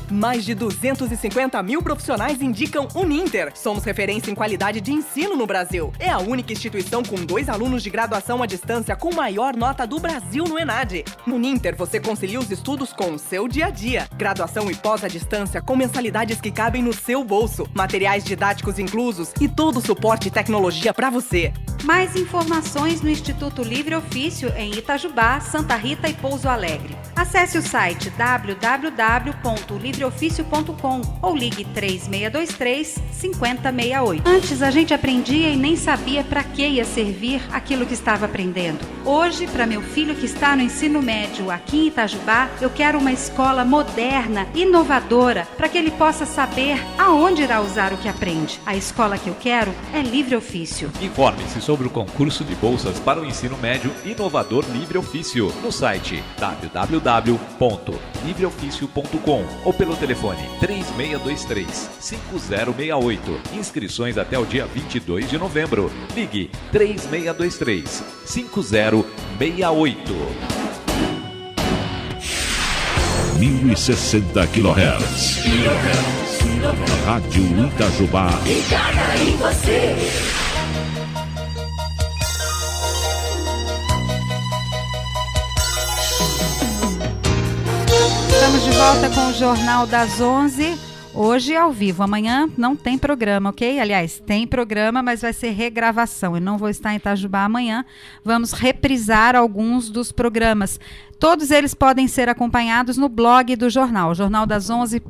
Mais de 250 mil profissionais indicam Uninter. Somos referência em qualidade de ensino no Brasil. É a única instituição com 2 alunos de graduação à distância com maior nota do Brasil no ENAD. No Uninter, você concilia os estudos com o seu dia a dia. Graduação e pós à distância com mensalidades que cabem no seu bolso, materiais didáticos inclusos e todo o suporte e tecnologia para você. Mais informações no Instituto Livre Ofício em Itajubá, Santa Rita e Pouso Alegre. Acesse o site www.livreoficio.com ou ligue 3623-5068. Antes a gente aprendia e nem sabia para que ia servir aquilo que estava aprendendo. Hoje, para meu filho que está no ensino médio aqui em Itajubá, eu quero uma escola moderna, inovadora, para que ele possa saber aonde irá usar o que aprende. A escola que eu quero é Livre Ofício. Informe-se sobre o concurso de bolsas para o ensino médio inovador Livre Ofício no site www.livreoficio.com ou pelo telefone 3623-5068. Inscrições até o dia 22 de novembro. Ligue 3623-5068. 1060 kHz. Rádio Itajubá. Ligada em você. Estamos de volta com o Jornal das 11. Hoje ao vivo, amanhã não tem programa, ok? Aliás, tem programa, mas vai ser regravação. Eu não vou estar em Itajubá amanhã. Vamos reprisar alguns dos programas. Todos eles podem ser acompanhados no blog do jornal, Jornal das 11,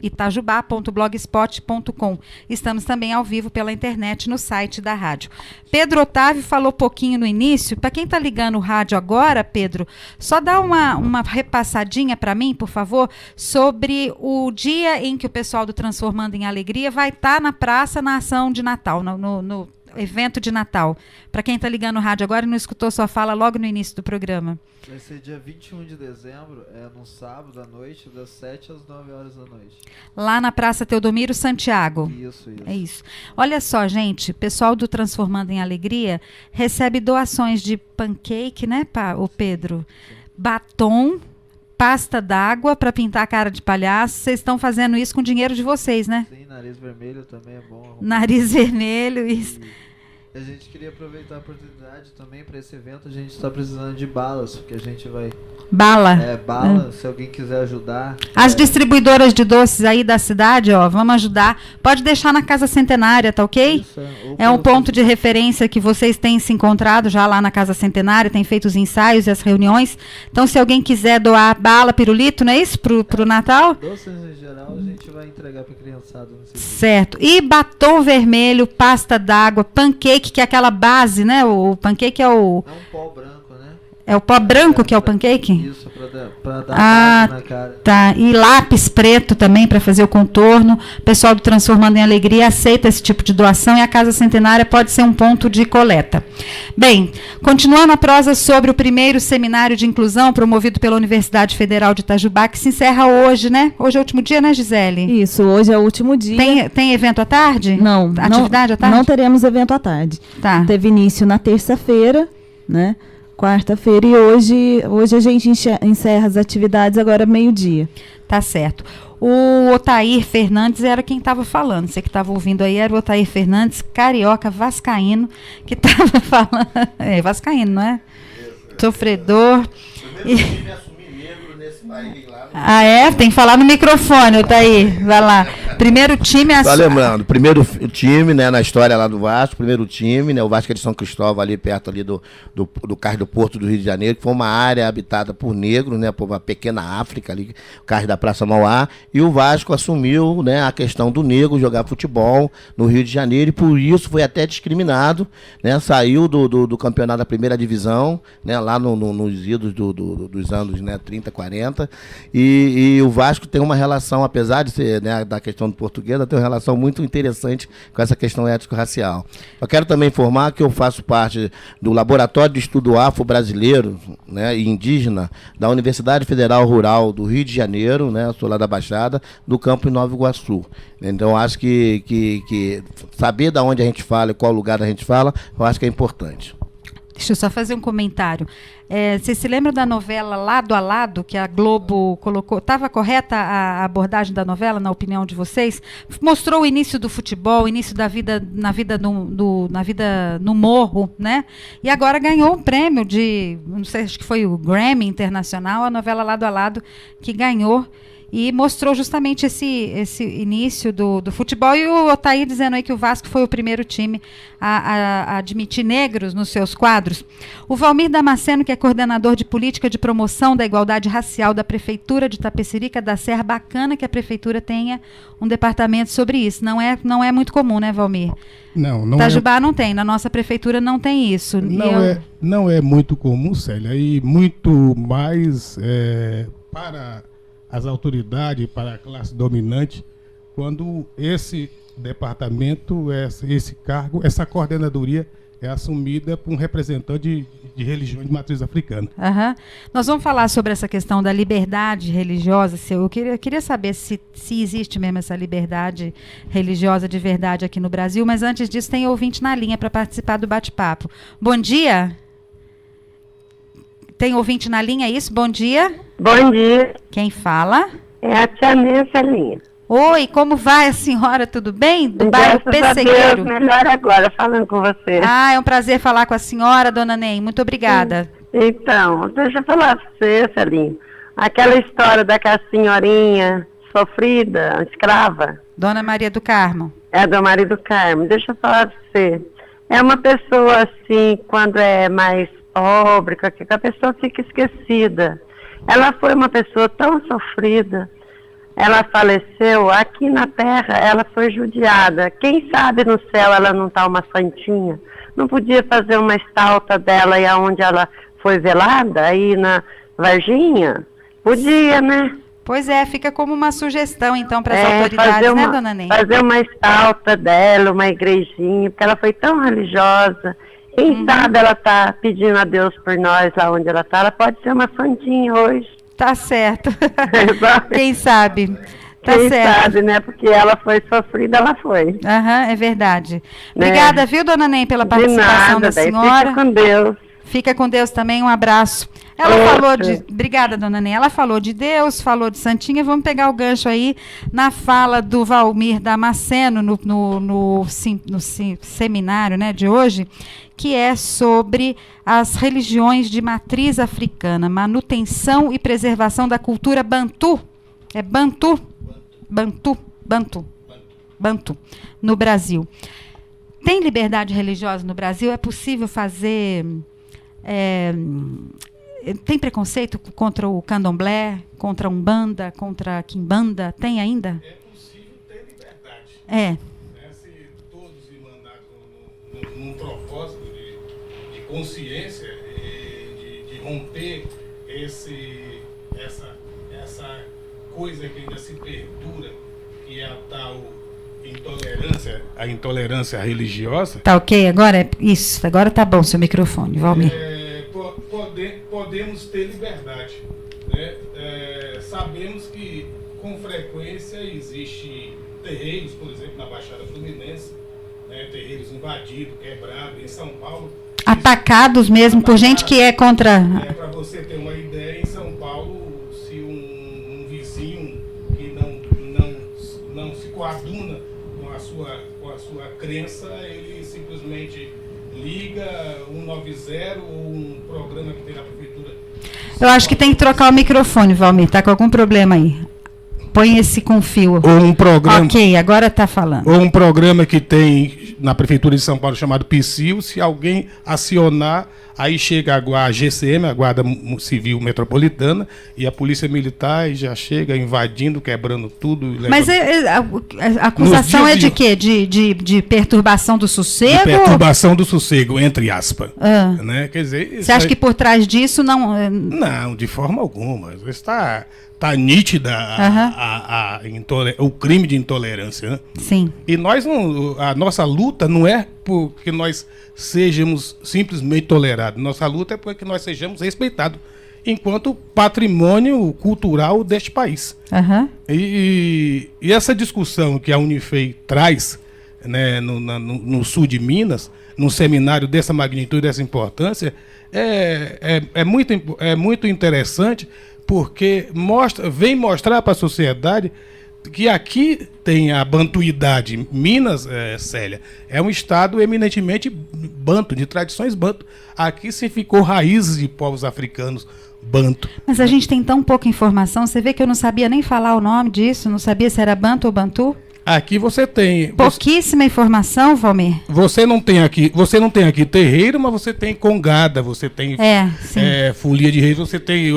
itajubá.blogspot.com. Estamos também ao vivo pela internet no site da rádio. Pedro Otávio falou pouquinho no início. Para quem está ligando o rádio agora, Pedro, só dá uma repassadinha para mim, por favor, sobre o dia em que o pessoal do Transformando em Alegria vai estar na praça na ação de Natal, no evento de Natal. Para quem está ligando o rádio agora e não escutou sua fala logo no início do programa. Vai ser dia 21 de dezembro, num sábado à noite, das 7 às 9 horas da noite. Lá na Praça Teodomiro Santiago. Isso. É isso. Olha só, gente, o pessoal do Transformando em Alegria recebe doações de pancake, né, o Pedro? Batom, pasta d'água para pintar a cara de palhaço. Vocês estão fazendo isso com o dinheiro de vocês, né? Sim, nariz vermelho também é bom. Nariz vermelho, isso. A gente queria aproveitar a oportunidade também para esse evento. A gente está precisando de balas, porque a gente vai... Bala? Bala, se alguém quiser ajudar. As distribuidoras de doces aí da cidade, ó, vamos ajudar. Pode deixar na Casa Centenária, tá ok? Isso, é um ponto de referência que vocês têm se encontrado já lá na Casa Centenária, tem feito os ensaios e as reuniões. Então, se alguém quiser doar bala, pirulito, não é isso? Pro Natal? Doces em geral, a gente vai entregar para criançada. Certo. E batom vermelho, pasta d'água, pancake, que é aquela base, né? O pancake é o... É um pó branco, né? É o pó branco que é o pancake? Isso, para dar base na cara. Tá. E lápis preto também para fazer o contorno. O pessoal do Transformando em Alegria aceita esse tipo de doação e a Casa Centenária pode ser um ponto de coleta. Bem, continuando a prosa sobre o primeiro seminário de inclusão promovido pela Universidade Federal de Itajubá, que se encerra hoje, né? Hoje é o último dia, né, Gisele? Isso, hoje é o último dia. Tem evento à tarde? Não. Atividade à tarde? Não teremos evento à tarde. Tá. Teve início na terça-feira, né? Quarta-feira, e hoje a gente encerra as atividades agora meio-dia. Tá certo. O Otair Fernandes era quem estava falando. Você que estava ouvindo aí era o Otair Fernandes, carioca, vascaíno, que estava falando. É, vascaíno, não é? Sofredor. Tem que falar no Tem que falar no microfone, Otair. Vai lá. Primeiro time... Só lembrando, primeiro time, né, na história lá do Vasco, primeiro time, né, o Vasco é de São Cristóvão, ali perto ali do Cais do Porto do Rio de Janeiro, que foi uma área habitada por negros, né, por uma pequena África ali, o Cais da Praça Mauá, e o Vasco assumiu, né, a questão do negro jogar futebol no Rio de Janeiro, e por isso foi até discriminado, né, saiu do campeonato da primeira divisão, né, lá nos idos dos anos, né, 30, 40, e o Vasco tem uma relação, apesar de ser, né, da questão do português, tem uma relação muito interessante com essa questão étnico-racial. Eu quero também informar que eu faço parte do Laboratório de Estudo Afro-Brasileiro, né, e Indígena da Universidade Federal Rural do Rio de Janeiro, né, sou lá da Baixada, do campo em Nova Iguaçu. Então, acho que saber de onde a gente fala e qual lugar a gente fala, eu acho que é importante. Deixa eu só fazer um comentário. Vocês se lembram da novela Lado a Lado, que a Globo colocou? Estava correta a abordagem da novela, na opinião de vocês? Mostrou o início do futebol, o início da vida na vida no morro, né? E agora ganhou um prêmio não sei, acho que foi o Grammy Internacional, a novela Lado a Lado, que ganhou. E mostrou justamente esse início do futebol. E o Otair dizendo aí que o Vasco foi o primeiro time a admitir negros nos seus quadros. O Valmir Damasceno, que é coordenador de política de promoção da igualdade racial da Prefeitura de Itapecerica da Serra, bacana que a Prefeitura tenha um departamento sobre isso. Não é muito comum, né, Valmir? Não Itajubá não tem, na nossa Prefeitura não tem isso. Não é muito comum, Célia, e muito mais para as autoridades, para a classe dominante, quando esse departamento, esse cargo, essa coordenadoria é assumida por um representante de religião de matriz africana. Uhum. Nós vamos falar sobre essa questão da liberdade religiosa. Eu queria saber se existe mesmo essa liberdade religiosa de verdade aqui no Brasil, mas antes disso tem ouvinte na linha para participar do bate-papo. Bom dia. Tem ouvinte na linha, é isso? Bom dia. Bom dia. Quem fala? É a tia Nessa linha. Oi, como vai a senhora? Tudo bem? Do bairro Graças Pessegueiro. a Deus, melhor agora, falando com você. Ah, é um prazer falar com a senhora, dona Ney. Muito obrigada. Então, deixa eu falar pra você, Celinho. Aquela história daquela senhorinha sofrida, escrava. Dona Maria do Carmo. É, Dona Maria do Carmo. Deixa eu falar pra você. É uma pessoa, assim, quando é mais pobre, que a pessoa fica esquecida. Ela foi uma pessoa tão sofrida. Ela faleceu aqui na terra, ela foi judiada. Quem sabe no céu ela não está uma santinha? Não podia fazer uma estátua dela aí onde ela foi velada, aí na Varginha? Podia, né? Pois é, fica como uma sugestão, então, para as autoridades, né, dona Ney? Fazer uma estátua dela, uma igrejinha, porque ela foi tão religiosa. Quem sabe ela está pedindo a Deus por nós lá onde ela está. Ela pode ser uma santinha hoje. Tá certo. Quem sabe? Tá Quem certo. sabe, né? Porque ela foi sofrida, ela foi. É verdade. Obrigada, viu, dona Ney, pela participação da senhora. Fica com Deus. Fica com Deus também, um abraço. Ela falou de... Obrigada, dona Ney. Ela falou de Deus, falou de Santinha. Vamos pegar o gancho aí na fala do Valmir Damasceno no seminário, né, de hoje, que é sobre as religiões de matriz africana, manutenção e preservação da cultura bantu. É bantu no Brasil. Tem liberdade religiosa no Brasil? É possível fazer... tem preconceito contra o candomblé, contra a umbanda, contra a quimbanda? Tem ainda? É possível ter liberdade. É. Se todos se mandarem num propósito de consciência, de romper essa coisa que ainda se perdura, que é a tal intolerância religiosa. Tá ok? Agora isso. Agora tá bom seu microfone, Valmir. Podemos ter liberdade, né? Sabemos que com frequência existe terreiros, por exemplo, na Baixada Fluminense, né? Terreiros invadidos, quebrados, em São Paulo. Atacados mesmo por gente que é contra... Para você ter uma ideia, em São Paulo, se um vizinho que não se coaduna com a sua crença, ele simplesmente liga 190 ou um programa que tem na prefeitura. Eu acho que tem que trocar o microfone, Valmir. Tá com algum problema aí? põe esse com fio. Ou um programa. Ok, agora está falando. Ou um programa que tem na Prefeitura de São Paulo chamado PCIO, se alguém acionar, aí chega a GCM, a Guarda Civil Metropolitana, e a Polícia Militar já chega invadindo, quebrando tudo. Mas a acusação é de quê? De perturbação do sossego? De perturbação do sossego, entre aspas. Né? Quer dizer, você acha que por trás disso não... Não, de forma alguma. Está nítida o crime de intolerância, né? Sim. E a nossa luta não é porque nós sejamos simplesmente tolerados. Nossa luta é para que nós sejamos respeitados enquanto patrimônio cultural deste país. E essa discussão que a Unifei traz, né, no sul de Minas, num seminário dessa magnitude, dessa importância, é muito interessante, porque vem mostrar para a sociedade que aqui tem a bantuidade. Minas, Célia, é um estado eminentemente banto, de tradições banto. Aqui se ficou raízes de povos africanos banto. Mas a gente tem tão pouca informação, você vê que eu não sabia nem falar o nome disso, não sabia se era banto ou bantu? Aqui você tem pouquíssima informação, Valmir. Você não tem aqui terreiro, mas você tem congada, você tem folia de reis, você tem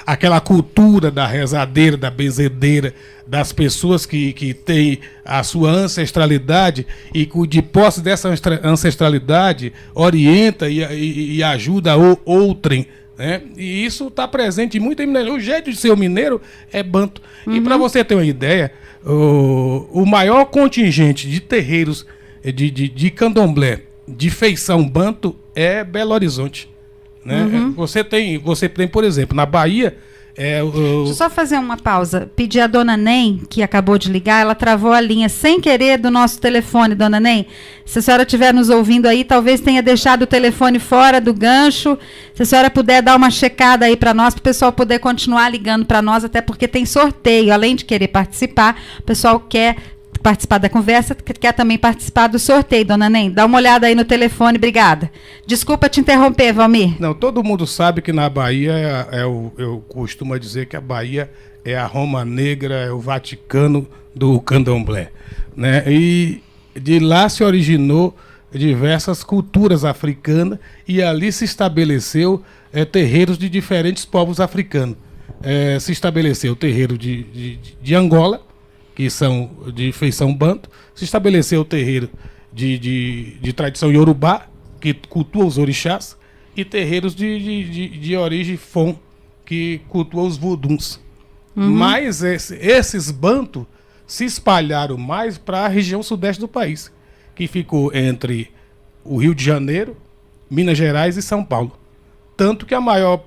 aquela cultura da rezadeira, da benzedeira, das pessoas que têm a sua ancestralidade e de posse dessa ancestralidade orienta e ajuda outrem. Né? E isso está presente muito em Minas. O jeito de ser o mineiro é banto. E para você ter uma ideia, o maior contingente de terreiros de candomblé de feição banto é Belo Horizonte. Né? Você tem, por exemplo, na Bahia... Deixa eu só fazer uma pausa. Pedir a dona Nem, que acabou de ligar, ela travou a linha sem querer do nosso telefone, dona Nem. Se a senhora estiver nos ouvindo aí, talvez tenha deixado o telefone fora do gancho. Se a senhora puder dar uma checada aí para nós, para o pessoal poder continuar ligando para nós, até porque tem sorteio. Além de querer participar, o pessoal quer participar da conversa, quer também participar do sorteio, dona Nem. Dá uma olhada aí no telefone, obrigada. Desculpa te interromper, Valmir. Não, todo mundo sabe que na Bahia, eu costumo dizer que a Bahia é a Roma Negra, é o Vaticano do candomblé. Né? E de lá se originou diversas culturas africanas e ali se estabeleceu terreiros de diferentes povos africanos. Se estabeleceu o terreiro de Angola, que são de feição banto, se estabeleceu o terreiro de tradição iorubá, que cultua os orixás, e terreiros de origem fon, que cultua os voduns. Mas esses bantos se espalharam mais para a região sudeste do país, que ficou entre o Rio de Janeiro, Minas Gerais e São Paulo. Tanto que a maior,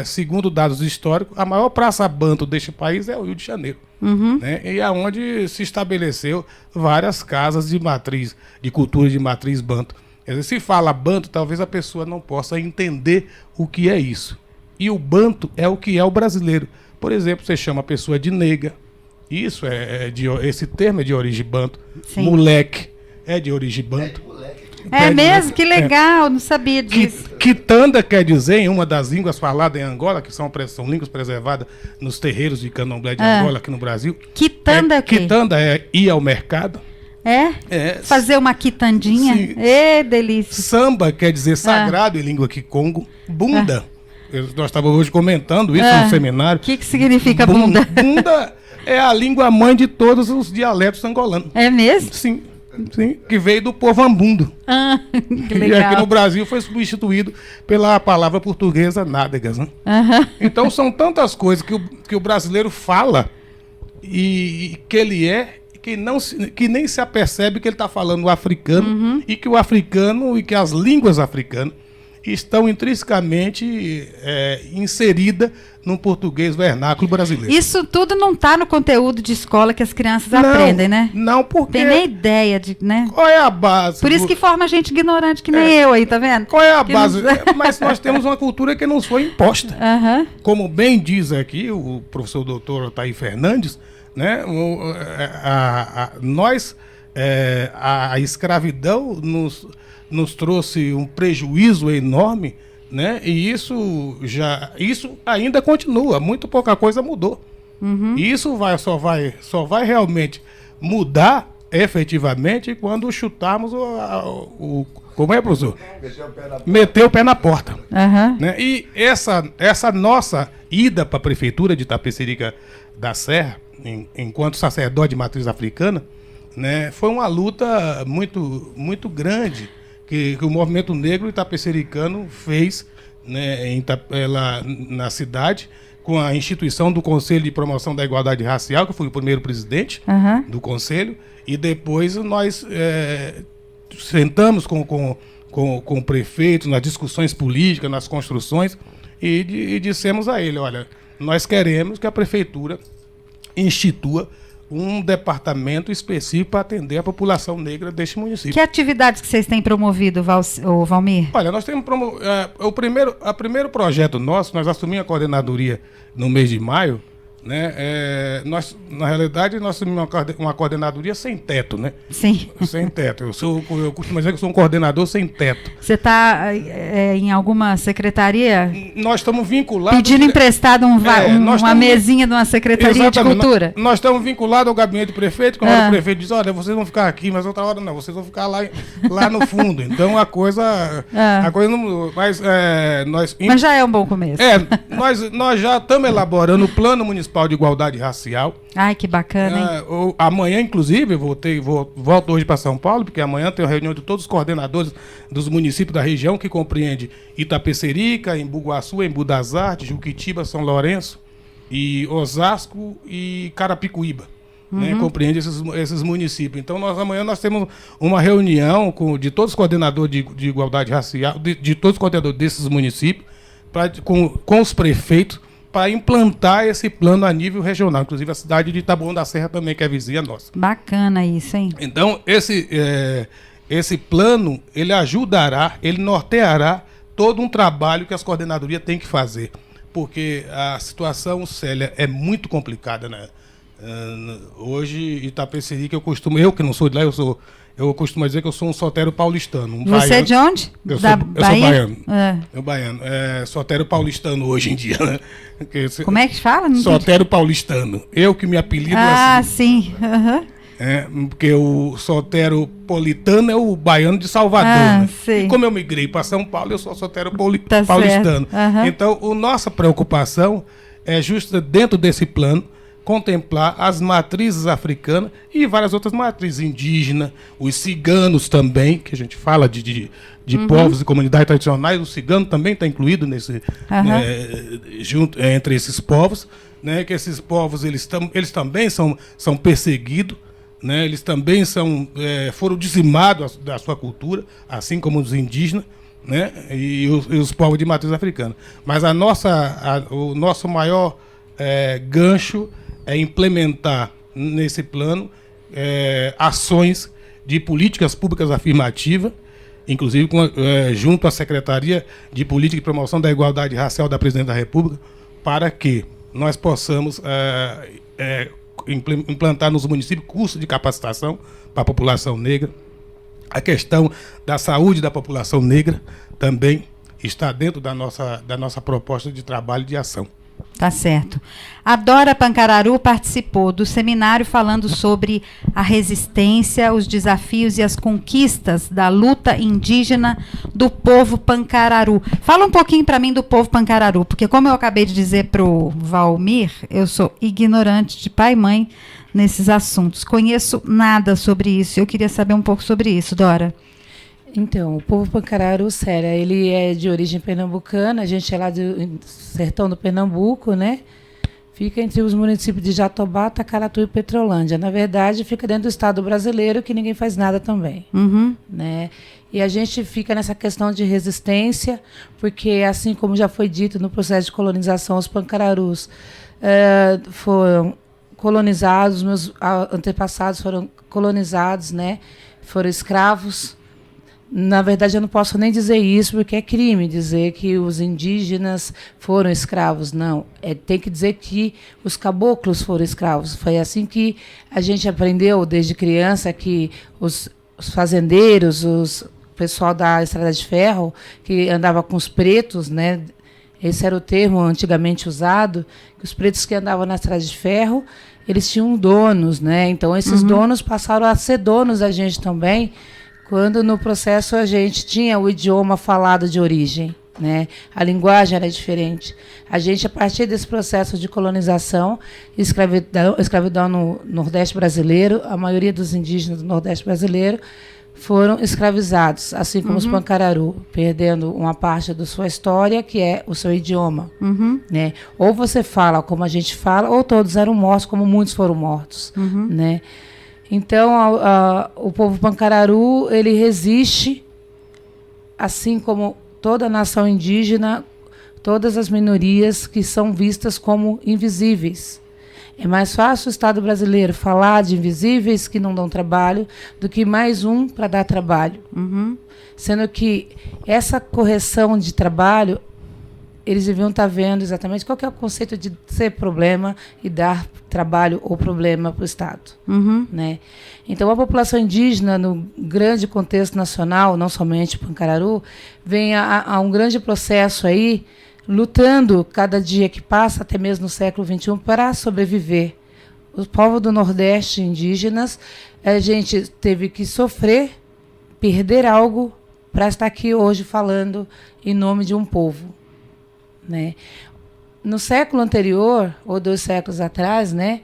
segundo dados históricos, a maior praça banto deste país é o Rio de Janeiro. Né? E é onde se estabeleceu várias casas de matriz, de cultura de matriz banto. Quer dizer, se fala banto, talvez a pessoa não possa entender o que é isso. E o banto é o que é o brasileiro. Por exemplo, você chama a pessoa de nega. Isso esse termo é de origem banto. Sim. Moleque é de origem banto. É mesmo? Que legal, não sabia disso. Quitanda quer dizer, em uma das línguas faladas em Angola, que são línguas preservadas nos terreiros de candomblé de Angola, aqui no Brasil. Quitanda é o quê? Quitanda é ir ao mercado. Fazer uma quitandinha? Sim. Delícia. Samba quer dizer sagrado em língua Kikongo. Bunda. Nós estávamos hoje comentando isso no seminário. O que significa bunda? Bunda é a língua mãe de todos os dialetos angolanos. É mesmo? Sim. Sim, que veio do povo ambundo. Que legal. E aqui no Brasil foi substituído pela palavra portuguesa nádegas. Né? Então são tantas coisas que o brasileiro fala e que ele que nem se apercebe que ele está falando o africano e que o africano e que as línguas africanas estão intrinsecamente inseridas no português vernáculo brasileiro. Isso tudo não está no conteúdo de escola que as crianças aprendem, né? Não, porque... Tem nem ideia de, né? Qual é a base? Por isso que forma gente ignorante que nem eu aí, tá vendo? Qual é a base? Mas nós temos uma cultura que nos foi imposta. Como bem diz aqui o professor doutor Otair Fernandes, né? A escravidão nos trouxe um prejuízo enorme, né? E isso ainda continua, muito pouca coisa mudou. E isso só vai realmente mudar efetivamente quando chutarmos como é, professor? Meter o pé na porta. Né? E essa nossa ida para a prefeitura de Itapecerica da Serra, enquanto sacerdote de matriz africana, né, foi uma luta muito, muito grande que o movimento negro itapecericano fez, né, lá na cidade, com a instituição do Conselho de Promoção da Igualdade Racial, que foi o primeiro presidente do Conselho, e depois nós sentamos com o prefeito nas discussões políticas, nas construções, e dissemos a ele, olha, nós queremos que a prefeitura institua um departamento específico para atender a população negra deste município. Que atividades que vocês têm promovido, Valmir? Olha, nós temos o primeiro projeto nosso, nós assumimos a coordenadoria no mês de maio, né? Nós, na realidade, nós assumimos uma coordenadoria sem teto, né? Sim. Sem teto. Eu costumo dizer que eu sou um coordenador sem teto. Você está em alguma secretaria? Nós estamos vinculados... Pedindo emprestado uma mesinha de uma secretaria de cultura? Nós estamos vinculados ao gabinete do prefeito, quando o prefeito diz, olha, vocês vão ficar aqui, mas outra hora não, vocês vão ficar lá no fundo. Então a coisa não mudou. Mas já é um bom começo. Nós já estamos elaborando o Plano Municipal de Igualdade Racial. Ai, que bacana, hein? Amanhã, inclusive, volto hoje para São Paulo, porque amanhã tem uma reunião de todos os coordenadores dos municípios da região, que compreende Itapecerica, Embu-Guaçu, Embu das Artes, Juquitiba, São Lourenço, e Osasco e Carapicuíba. Né, compreende esses municípios. Então, amanhã nós temos uma reunião de todos os coordenadores de igualdade racial, de todos os coordenadores desses municípios, com os prefeitos, para implantar esse plano a nível regional. Inclusive a cidade de Itaboão da Serra também, que é vizinha nossa. Bacana isso, hein? Então, esse plano, ele ajudará, ele norteará todo um trabalho que as coordenadorias têm que fazer. Porque a situação, Célia, é muito complicada, né? Hoje, Itapecerica, eu que não sou de lá, eu costumo dizer que eu sou um solteiro paulistano. Você baiano. É de onde? Eu sou baiano. Eu baiano. Solteiro paulistano hoje em dia, né? Como é que fala? Solteiro paulistano. Eu que me apelido assim. Sim. Porque o solteiro paulistano é o baiano de Salvador. Né? E como eu migrei para São Paulo, eu sou solteiro paulistano. Então, a nossa preocupação é justa dentro desse plano, contemplar as matrizes africanas e várias outras matrizes indígenas, os ciganos também, que a gente fala de povos e comunidades tradicionais, o cigano também está incluído nesse, entre esses povos, né, que esses povos eles também são perseguidos, né, eles também foram dizimados da sua cultura, assim como os indígenas, né, e os povos de matriz africana. Mas o nosso maior gancho é implementar nesse plano ações de políticas públicas afirmativas, inclusive junto à Secretaria de Política e Promoção da Igualdade Racial da Presidência da República, para que nós possamos implantar nos municípios cursos de capacitação para a população negra. A questão da saúde da população negra também está dentro da nossa proposta de trabalho e de ação. Tá certo. A Dora Pancararu participou do seminário falando sobre a resistência, os desafios e as conquistas da luta indígena do povo Pancararu. Fala um pouquinho para mim do povo Pancararu, porque como eu acabei de dizer pro Valmir, eu sou ignorante de pai e mãe nesses assuntos. Conheço nada sobre isso. Eu queria saber um pouco sobre isso, Dora. Então, o povo Pancararu, Célia, ele é de origem pernambucana, a gente é lá do sertão do Pernambuco, né? Fica entre os municípios de Jatobá, Tacaratu e Petrolândia. Na verdade, fica dentro do estado brasileiro, que ninguém faz nada também. Né? E a gente fica nessa questão de resistência, porque, assim como já foi dito no processo de colonização, os Pancararus foram colonizados, meus antepassados foram colonizados, né? Foram escravos. Na verdade, eu não posso nem dizer isso, porque é crime dizer que os indígenas foram escravos. Não, tem que dizer que os caboclos foram escravos. Foi assim que a gente aprendeu desde criança que os fazendeiros, o pessoal da Estrada de Ferro, que andava com os pretos, né, Esse era o termo antigamente usado, que os pretos que andavam na estrada de ferro, eles tinham donos, né? Então, esses donos passaram a ser donos da gente também, quando no processo a gente tinha o idioma falado de origem, né? A linguagem era diferente. A gente, a partir desse processo de colonização, escravidão no Nordeste brasileiro, a maioria dos indígenas do Nordeste brasileiro foram escravizados, assim como os Pancararu, perdendo uma parte da sua história, que é o seu idioma. Né? Ou você fala como a gente fala, ou todos eram mortos, como muitos foram mortos. Né? Então, o povo Pancararu, ele resiste, assim como toda a nação indígena, todas as minorias que são vistas como invisíveis. É mais fácil o Estado brasileiro falar de invisíveis que não dão trabalho do que mais um para dar trabalho. Sendo que essa correção de trabalho, eles deviam estar vendo exatamente qual que é o conceito de ser problema e dar trabalho ou problema para o Estado. Né? Então, a população indígena, no grande contexto nacional, não somente Pancararu, vem a um grande processo aí, lutando cada dia que passa, até mesmo no século XXI, para sobreviver. O povo do Nordeste indígenas, a gente teve que sofrer, perder algo para estar aqui hoje falando em nome de um povo. Né? No século anterior, ou 2 séculos atrás, né,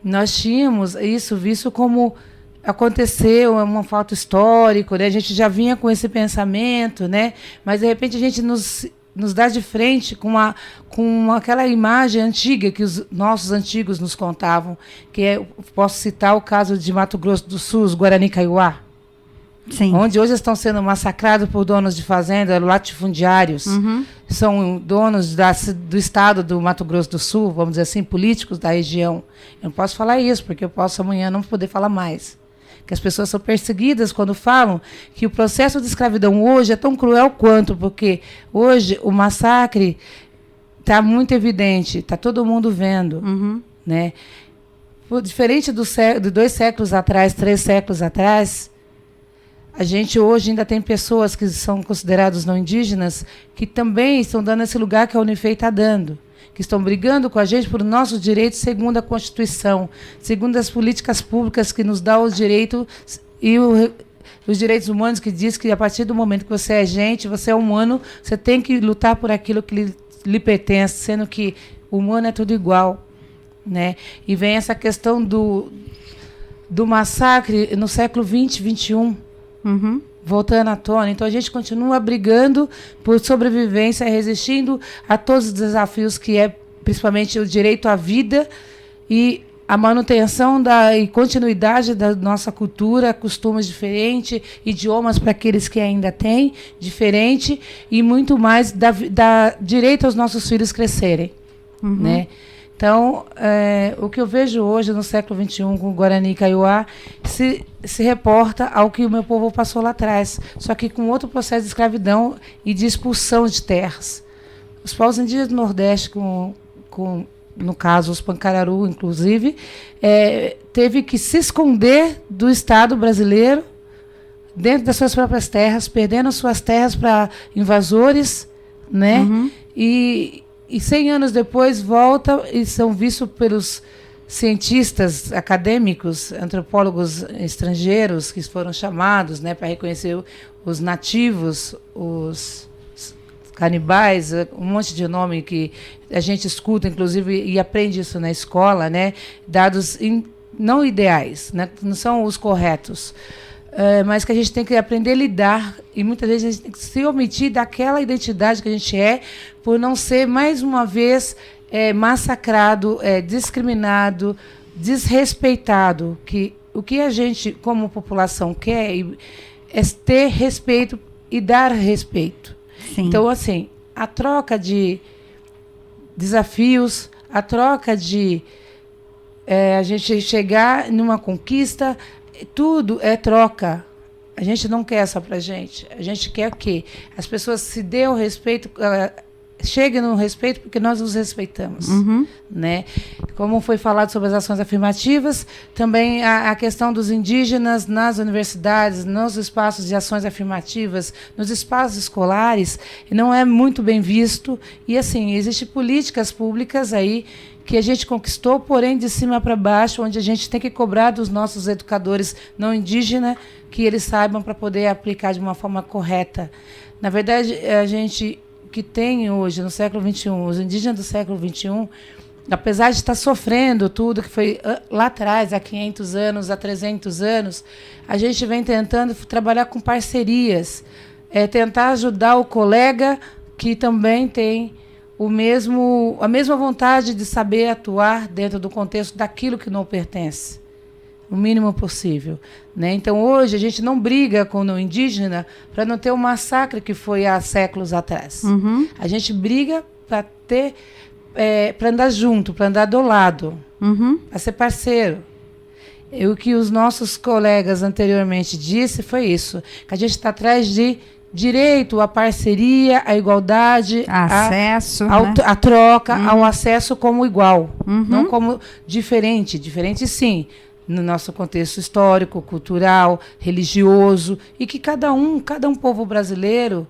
nós tínhamos isso visto como aconteceu, um fato histórico, né? A gente já vinha com esse pensamento, né? Mas de repente a gente nos dá de frente com aquela imagem antiga que os nossos antigos nos contavam, posso citar o caso de Mato Grosso do Sul, os Guarani Kaiowá, onde hoje estão sendo massacrados por donos de fazenda, latifundiários, são donos do estado do Mato Grosso do Sul, vamos dizer assim, políticos da região. Eu não posso falar isso, porque eu posso amanhã não poder falar mais. Que as pessoas são perseguidas quando falam que o processo de escravidão hoje é tão cruel quanto, porque hoje o massacre está muito evidente, está todo mundo vendo. Né? Diferente de 2 séculos atrás, 3 séculos atrás, a gente hoje ainda tem pessoas que são consideradas não indígenas que também estão dando esse lugar que a Unifei está dando, que estão brigando com a gente por nossos direitos segundo a Constituição, segundo as políticas públicas que nos dão os direitos e os direitos humanos, que diz que a partir do momento que você é gente, você é humano, você tem que lutar por aquilo que lhe pertence, sendo que o humano é tudo igual. Né? E vem essa questão do massacre no século XX, XXI, voltando à tona. Então, a gente continua brigando por sobrevivência, resistindo a todos os desafios que é, principalmente, o direito à vida e a manutenção e continuidade da nossa cultura, costumes diferentes, idiomas para aqueles que ainda têm, diferente, e muito mais da direito aos nossos filhos crescerem. Né? Então, o que eu vejo hoje no século XXI com o Guarani Kaiowá se reporta ao que o meu povo passou lá atrás, só que com outro processo de escravidão e de expulsão de terras. Os povos indígenas do Nordeste, no caso os Pancararu, inclusive, teve que se esconder do Estado brasileiro dentro das suas próprias terras, perdendo suas terras para invasores, né? E 100 anos depois volta e são vistos pelos cientistas acadêmicos, antropólogos estrangeiros que foram chamados, né, para reconhecer os nativos, os canibais, um monte de nome que a gente escuta, inclusive, e aprende isso na escola, né, dados não ideais, né, não são os corretos. Mas que a gente tem que aprender a lidar, e muitas vezes a gente tem que se omitir daquela identidade que a gente é, por não ser, mais uma vez, massacrado, discriminado, desrespeitado. O que a gente, como população, quer é ter respeito e dar respeito. Então, assim, a troca de desafios, a troca de a gente chegar numa conquista, tudo é troca. A gente não quer só pra gente. A gente quer que as pessoas se dêem o respeito, chegue no respeito porque nós nos respeitamos. Né? Como foi falado sobre as ações afirmativas, também a questão dos indígenas nas universidades, nos espaços de ações afirmativas, nos espaços escolares, não é muito bem visto. E, assim, existem políticas públicas aí que a gente conquistou, porém, de cima para baixo, onde a gente tem que cobrar dos nossos educadores não indígenas que eles saibam para poder aplicar de uma forma correta. Na verdade, a gente que tem hoje, no século XXI, os indígenas do século XXI, apesar de estar sofrendo tudo que foi lá atrás, há 500 anos, há 300 anos, a gente vem tentando trabalhar com parcerias, tentar ajudar o colega que também tem a mesma vontade de saber atuar dentro do contexto daquilo que não pertence, o mínimo possível. Né? Então, hoje, a gente não briga com o indígena para não ter o massacre que foi há séculos atrás. A gente briga para ter... para andar junto, para andar do lado, para ser parceiro. E o que os nossos colegas anteriormente disse foi isso, que a gente está atrás de direito à parceria, à igualdade, acesso, à troca, ao acesso como igual, não como diferente. Diferente, sim, no nosso contexto histórico, cultural, religioso, e que cada um povo brasileiro,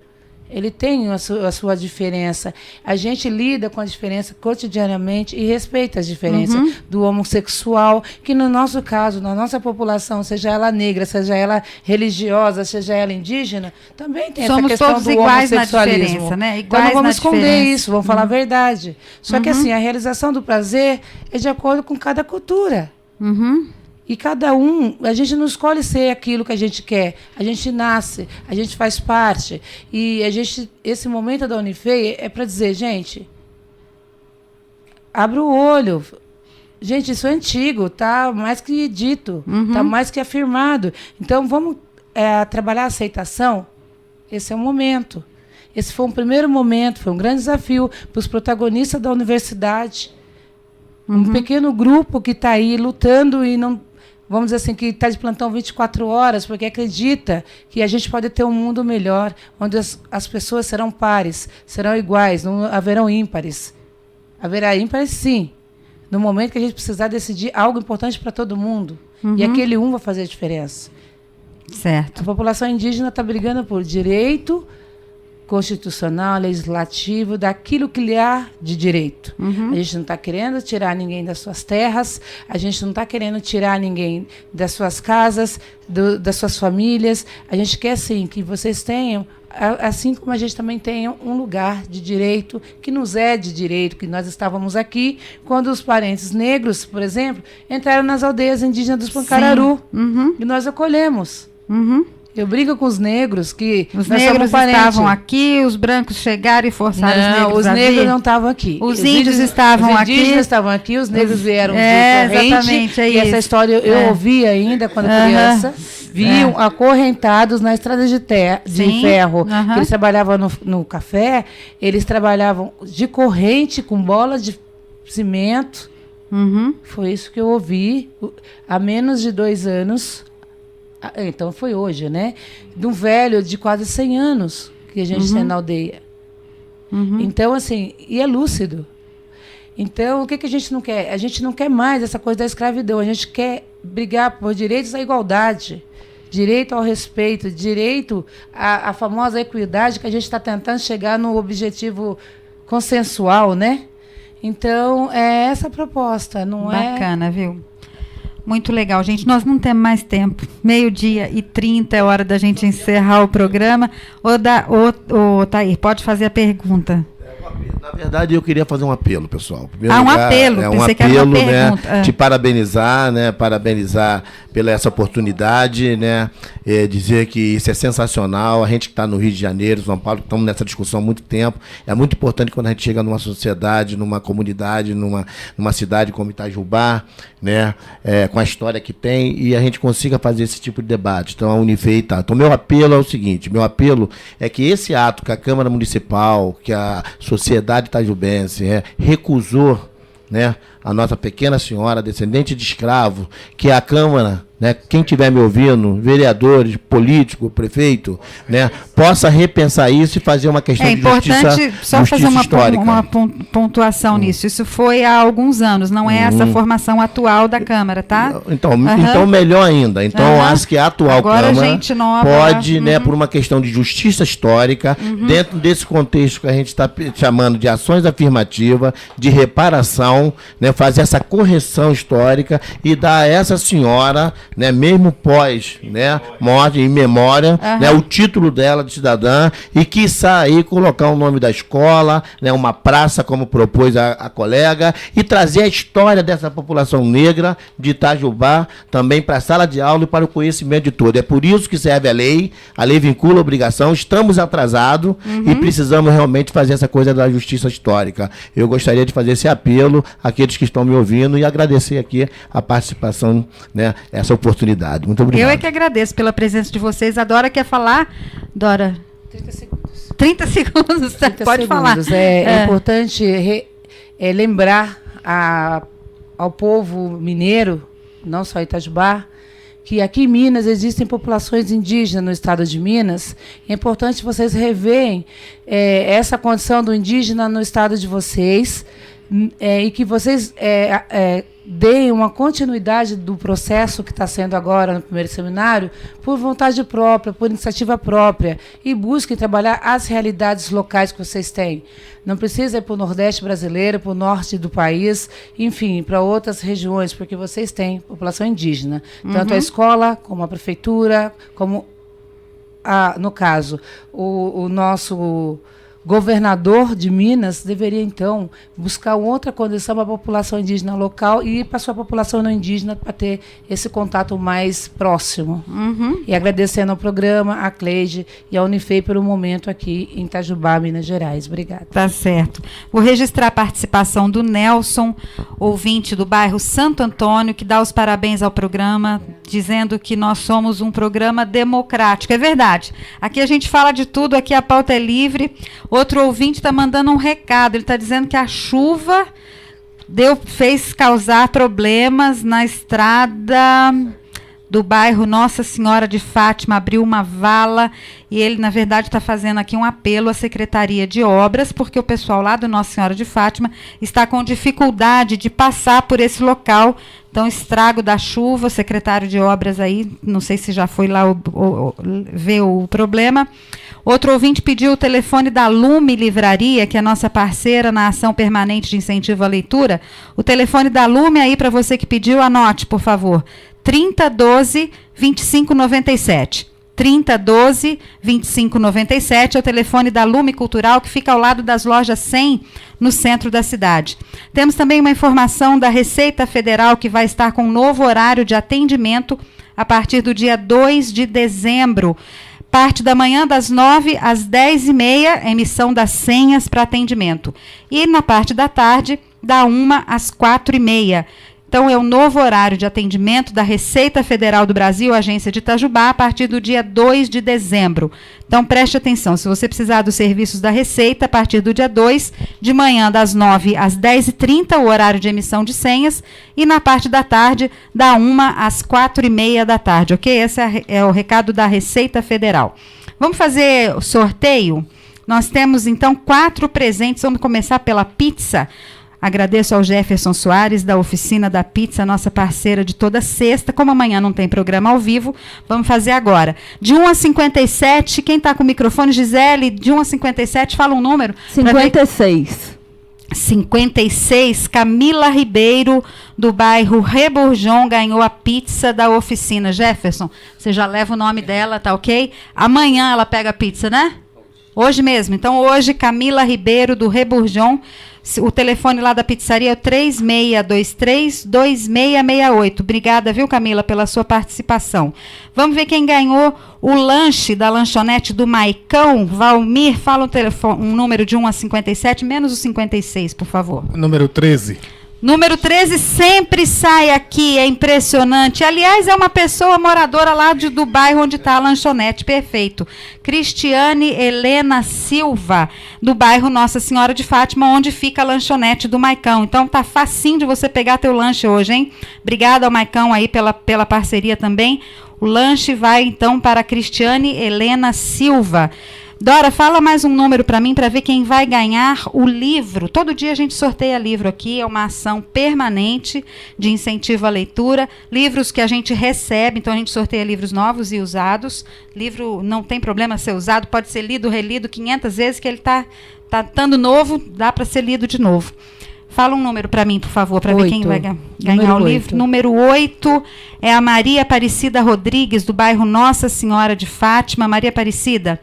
ele tem a sua diferença. A gente lida com a diferença cotidianamente e respeita as diferenças do homossexual, que no nosso caso, na nossa população, seja ela negra, seja ela religiosa, seja ela indígena, também tem essa questão do homossexualismo. Né? Então não vamos esconder isso, vamos falar a verdade. Só que assim, a realização do prazer é de acordo com cada cultura. E cada a gente não escolhe ser aquilo que a gente quer. A gente nasce, a gente faz parte. E esse momento da Unifei é para dizer, gente, abra o olho. Gente, isso é antigo, tá mais que dito, tá mais que afirmado. Então, vamos trabalhar a aceitação. Esse é o momento. Esse foi um primeiro momento, foi um grande desafio para os protagonistas da universidade. Um pequeno grupo que está aí lutando e não... Vamos dizer assim, que está de plantão 24 horas, porque acredita que a gente pode ter um mundo melhor, onde as pessoas serão pares, serão iguais, não haverão ímpares. Haverá ímpares, sim, no momento que a gente precisar decidir algo importante para todo mundo. E aquele vai fazer a diferença. Certo. A população indígena está brigando por direito constitucional, legislativo, daquilo que lhe há de direito. A gente não está querendo tirar ninguém das suas terras, a gente não está querendo tirar ninguém das suas casas, das suas famílias. A gente quer, sim, que vocês tenham, assim como a gente também tenha um lugar de direito, que nos é de direito, que nós estávamos aqui quando os parentes negros, por exemplo, entraram nas aldeias indígenas dos Pancararu, e nós acolhemos. Eu brigo com os negros, que os negros estavam aqui, os brancos chegaram e forçaram os negros a vir. Os negros não estavam aqui. Os índios estavam aqui. Os indígenas estavam aqui, os negros vieram de corrente. Exatamente, e essa história eu ouvi ainda quando criança. Viam acorrentados na estrada de ferro. Que eles trabalhavam no café, eles trabalhavam de corrente com bola de cimento. Foi isso que eu ouvi há menos de 2 anos. Então foi hoje, né? De um velho de quase 100 anos que a gente tem na aldeia. Então, assim, e é lúcido. Então, o que a gente não quer? A gente não quer mais essa coisa da escravidão. A gente quer brigar por direitos à igualdade, direito ao respeito, direito à famosa equidade, que a gente está tentando chegar no objetivo consensual, né? Então, é essa a proposta, não é? Bacana, viu? Muito legal, gente. Nós não temos mais tempo. 12:30 é hora da gente encerrar o programa. Ô, Thair, pode fazer a pergunta. Na verdade, eu queria fazer um apelo, pessoal. Um apelo. É um apelo, né? Te parabenizar, né? Parabenizar pela essa oportunidade, né? Dizer que isso é sensacional. A gente que está no Rio de Janeiro, São Paulo, estamos nessa discussão há muito tempo. É muito importante quando a gente chega numa sociedade, numa comunidade, numa cidade como Itajubá, né? Com a história que tem, e a gente consiga fazer esse tipo de debate. Então, a Unifei tá. Então, meu apelo é o seguinte: meu apelo é que esse ato que a Câmara Municipal, que a sociedade itajubense recusou, né, a nossa pequena senhora, descendente de escravo, que a Câmara, né, quem estiver me ouvindo, vereadores, político, prefeito, né, possa repensar isso e fazer uma questão de justiça histórica. É importante só fazer uma pontuação nisso. Isso foi há alguns anos, não é essa formação atual da Câmara, tá? Então melhor ainda. Então, acho que a atual Agora, Câmara gente nova, pode, né, por uma questão de justiça histórica, dentro desse contexto que a gente está chamando de ações afirmativas, de reparação, né, fazer essa correção histórica e dar a essa senhora, né, mesmo pós, né, morte, em memória, né, o título dela de cidadã, e quiçá aí colocar o nome da escola, né, uma praça, como propôs a colega, e trazer a história dessa população negra de Itajubá também para a sala de aula e para o conhecimento de todos. É por isso que serve a lei vincula a obrigação, estamos atrasados e precisamos realmente fazer essa coisa da justiça histórica. Eu gostaria de fazer esse apelo àqueles que estão me ouvindo e agradecer aqui a participação, né, essa oportunidade. Muito obrigado. Eu é que agradeço pela presença de vocês. A Dora quer falar? Dora? 30 segundos. 30 segundos, 30 pode falar. É importante lembrar ao povo mineiro, não só Itajubá, que aqui em Minas existem populações indígenas no estado de Minas. É importante vocês reverem essa condição do indígena no estado de vocês, e que vocês deem uma continuidade do processo que está sendo agora no primeiro seminário por vontade própria, por iniciativa própria, e busquem trabalhar as realidades locais que vocês têm. Não precisa ir para o Nordeste brasileiro, para o Norte do país, enfim, para outras regiões, porque vocês têm população indígena. Tanto a escola, como a prefeitura, como, no caso, o nosso governador de Minas deveria, então, buscar outra condição para a população indígena local e ir para a sua população não indígena para ter esse contato mais próximo. E agradecendo ao programa, a Cleide e a Unifei pelo momento aqui em Itajubá, Minas Gerais. Obrigada. Tá certo. Vou registrar a participação do Nelson, ouvinte do bairro Santo Antônio, que dá os parabéns ao programa, dizendo que nós somos um programa democrático. É verdade. Aqui a gente fala de tudo, aqui a pauta é livre. Outro ouvinte está mandando um recado. Ele está dizendo que a chuva fez causar problemas na estrada do bairro Nossa Senhora de Fátima, abriu uma vala, e ele, na verdade, está fazendo aqui um apelo à Secretaria de Obras, porque o pessoal lá do Nossa Senhora de Fátima está com dificuldade de passar por esse local. Então, estrago da chuva, o secretário de Obras aí, não sei se já foi lá ver o problema. Outro ouvinte pediu o telefone da Lume Livraria, que é nossa parceira na ação permanente de incentivo à leitura. O telefone da Lume aí, para você que pediu, anote, por favor. 3012-2597. 3012-2597 é o telefone da Lume Cultural, que fica ao lado das lojas 100, no centro da cidade. Temos também uma informação da Receita Federal, que vai estar com um novo horário de atendimento a partir do dia 2 de dezembro. Parte da manhã, das 9 às 10h30, emissão das senhas para atendimento. E na parte da tarde, da 1 às 4h30. Então, é o novo horário de atendimento da Receita Federal do Brasil, Agência de Itajubá, a partir do dia 2 de dezembro. Então, preste atenção, se você precisar dos serviços da Receita, a partir do dia 2, de manhã, das 9 às 10h30, o horário de emissão de senhas, e na parte da tarde, da 1 às 4h30 da tarde, ok? Esse é o recado da Receita Federal. Vamos fazer o sorteio? Nós temos, então, 4 presentes. Vamos começar pela pizza. Agradeço ao Jefferson Soares, da Oficina da Pizza, nossa parceira de toda sexta. Como amanhã não tem programa ao vivo, vamos fazer agora. De 1 a 57, quem está com o microfone, Gisele, de 1 a 57, fala um número. 56. 56, Camila Ribeiro, do bairro Reburjon, ganhou a pizza da Oficina. Jefferson, você já leva o nome dela, tá ok? Amanhã ela pega a pizza, né? Hoje mesmo. Então, hoje, Camila Ribeiro, do Reburjon. O telefone lá da pizzaria é o 3623-2668. Obrigada, viu, Camila, pela sua participação. Vamos ver quem ganhou o lanche da lanchonete do Maicão. Valmir, fala um número de 1 a 57, menos o 56, por favor. Número 13. Número 13 sempre sai aqui, é impressionante. Aliás, é uma pessoa moradora lá do bairro onde está a lanchonete, perfeito. Cristiane Helena Silva, do bairro Nossa Senhora de Fátima, onde fica a lanchonete do Maicão. Então tá facinho de você pegar teu lanche hoje, hein? Obrigada ao Maicão aí pela parceria também. O lanche vai então para a Cristiane Helena Silva. Dora, fala mais um número para mim para ver quem vai ganhar o livro. Todo dia a gente sorteia livro aqui, é uma ação permanente de incentivo à leitura. Livros que a gente recebe, então a gente sorteia livros novos e usados. Livro não tem problema ser usado, pode ser lido, relido 500 vezes, que ele está estando novo, dá para ser lido de novo. Fala um número para mim, por favor, para ver quem vai ganhar o livro. Número 8 é a Maria Aparecida Rodrigues, do bairro Nossa Senhora de Fátima. Maria Aparecida,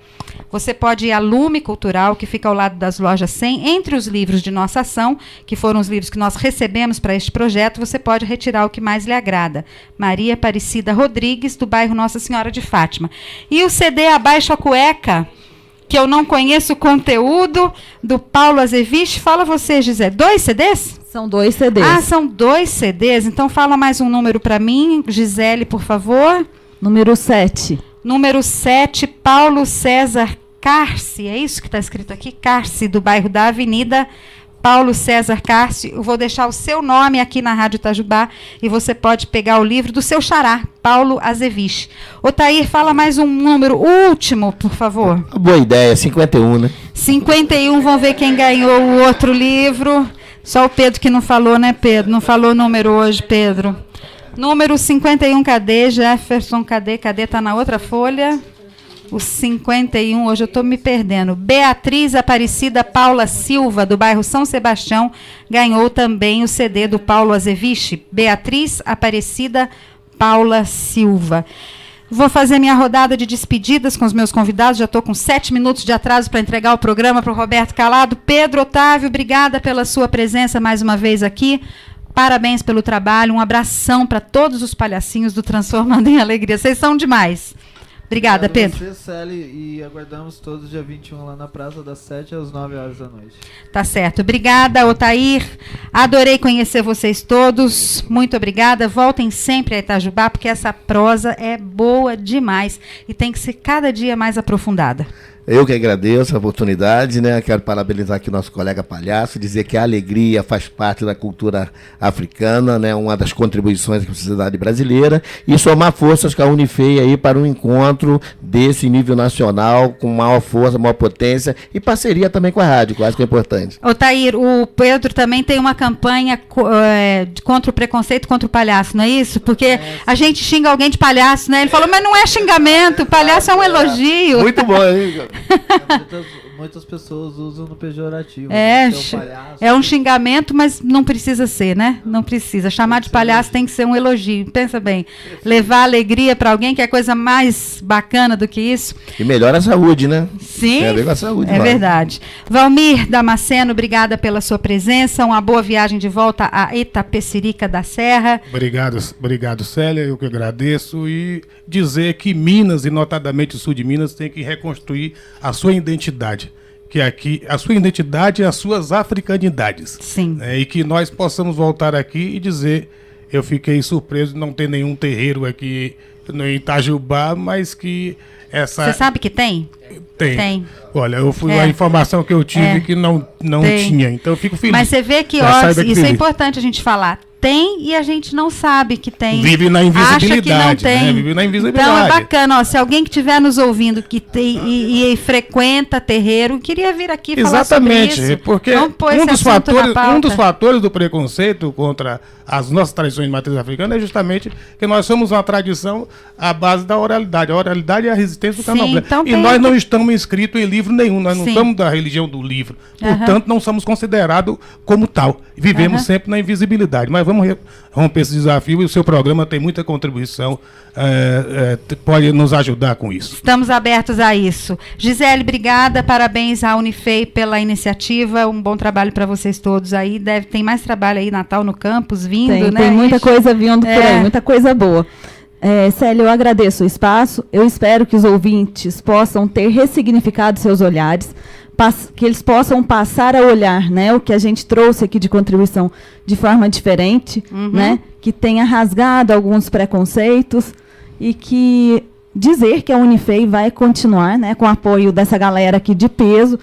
você pode ir à Lume Cultural, que fica ao lado das lojas 100. Entre os livros de nossa ação, que foram os livros que nós recebemos para este projeto, você pode retirar o que mais lhe agrada. Maria Aparecida Rodrigues, do bairro Nossa Senhora de Fátima. E o CD Abaixo a Cueca, que eu não conheço o conteúdo, do Paulo Azeveich. Fala você, Gisele. 2 CDs? São 2 CDs. Ah, são 2 CDs. Então fala mais um número para mim, Gisele, por favor. Número 7. Número 7, Paulo César Carce. É isso que está escrito aqui? Carce, do bairro da Avenida. Paulo César Carce. Eu vou deixar o seu nome aqui na Rádio Itajubá e você pode pegar o livro do seu xará, Paulo Azeveich. Otair, fala mais um número, último, por favor. Boa ideia, 51, né? 51, vamos ver quem ganhou o outro livro. Só o Pedro que não falou, né, Pedro? Não falou o número hoje, Pedro. Número 51, cadê? Jefferson, cadê? Cadê? Tá na outra folha. O 51, hoje eu estou me perdendo. Beatriz Aparecida Paula Silva, do bairro São Sebastião, ganhou também o CD do Paulo Azeveich. Beatriz Aparecida Paula Silva. Vou fazer minha rodada de despedidas com os meus convidados. Já estou com 7 minutos de atraso para entregar o programa para o Roberto Calado. Pedro Otávio, obrigada pela sua presença mais uma vez aqui. Parabéns pelo trabalho. Um abração para todos os palhacinhos do Transformando em Alegria. Vocês são demais. Obrigada, Pedro. Você, Celi, e aguardamos todos dia 21 lá na praça, das 7 às 9 horas da noite. Tá certo. Obrigada, Otair. Adorei conhecer vocês todos. Muito obrigada. Voltem sempre a Itajubá, porque essa prosa é boa demais e tem que ser cada dia mais aprofundada. Eu que agradeço a oportunidade, né? Quero parabenizar aqui o nosso colega palhaço, dizer que a alegria faz parte da cultura africana, né? Uma das contribuições da sociedade brasileira, e somar forças com a Unifei aí para um encontro desse nível nacional, com maior força, maior potência, e parceria também com a rádio, que eu acho que é importante. Otair, o Pedro também tem uma campanha contra o preconceito contra o palhaço, não é isso? Porque a gente xinga alguém de palhaço, né? Ele falou, mas não é xingamento, palhaço é um elogio. Muito bom, hein? Muitas pessoas usam no pejorativo. É um xingamento, mas não precisa ser, né? Não precisa. Chamar de palhaço tem que ser um elogio. Pensa bem. Levar alegria para alguém, que é coisa mais bacana do que isso. E melhora a saúde, né? Sim, tem a ver com a saúde, é verdade. Valmir Damasceno, obrigada pela sua presença. Uma boa viagem de volta a Itapecerica da Serra. Obrigado, Célia. Eu que agradeço. E dizer que Minas, e notadamente o sul de Minas, tem que reconstruir a sua identidade. Que aqui, a sua identidade e as suas africanidades. Sim. E que nós possamos voltar aqui e dizer, eu fiquei surpreso de não ter nenhum terreiro aqui no Itajubá, mas que essa... Você sabe que tem? Tem. Olha, eu fui a informação que eu tive que não tinha, então eu fico feliz. Mas você vê que, isso é importante a gente falar. Tem e a gente não sabe que tem. Vive na invisibilidade. Acha que não tem. Né? Vive na invisibilidade. Então é bacana, se alguém que estiver nos ouvindo que tem e frequenta terreiro, queria vir aqui falar sobre isso. Exatamente, porque um dos fatores do preconceito contra as nossas tradições de matriz africana é justamente que nós somos uma tradição à base da oralidade. A oralidade é a resistência do candomblé. Então e nós não estamos inscritos em livro nenhum, nós não somos da religião do livro. Portanto, não somos considerados como tal. Vivemos sempre na invisibilidade. Mas vamos romper esse desafio e o seu programa tem muita contribuição, pode nos ajudar com isso. Estamos abertos a isso. Gisele, obrigada, parabéns à Unifei pela iniciativa, um bom trabalho para vocês todos aí. Tem mais trabalho aí, Natal no campus, vindo, né? Tem muita coisa vindo por aí, muita coisa boa. Célia, eu agradeço o espaço, eu espero que os ouvintes possam ter ressignificado seus olhares que eles possam passar a olhar, né, o que a gente trouxe aqui de contribuição de forma diferente, né, que tenha rasgado alguns preconceitos e que dizer que a Unifei vai continuar, né, com o apoio dessa galera aqui de peso,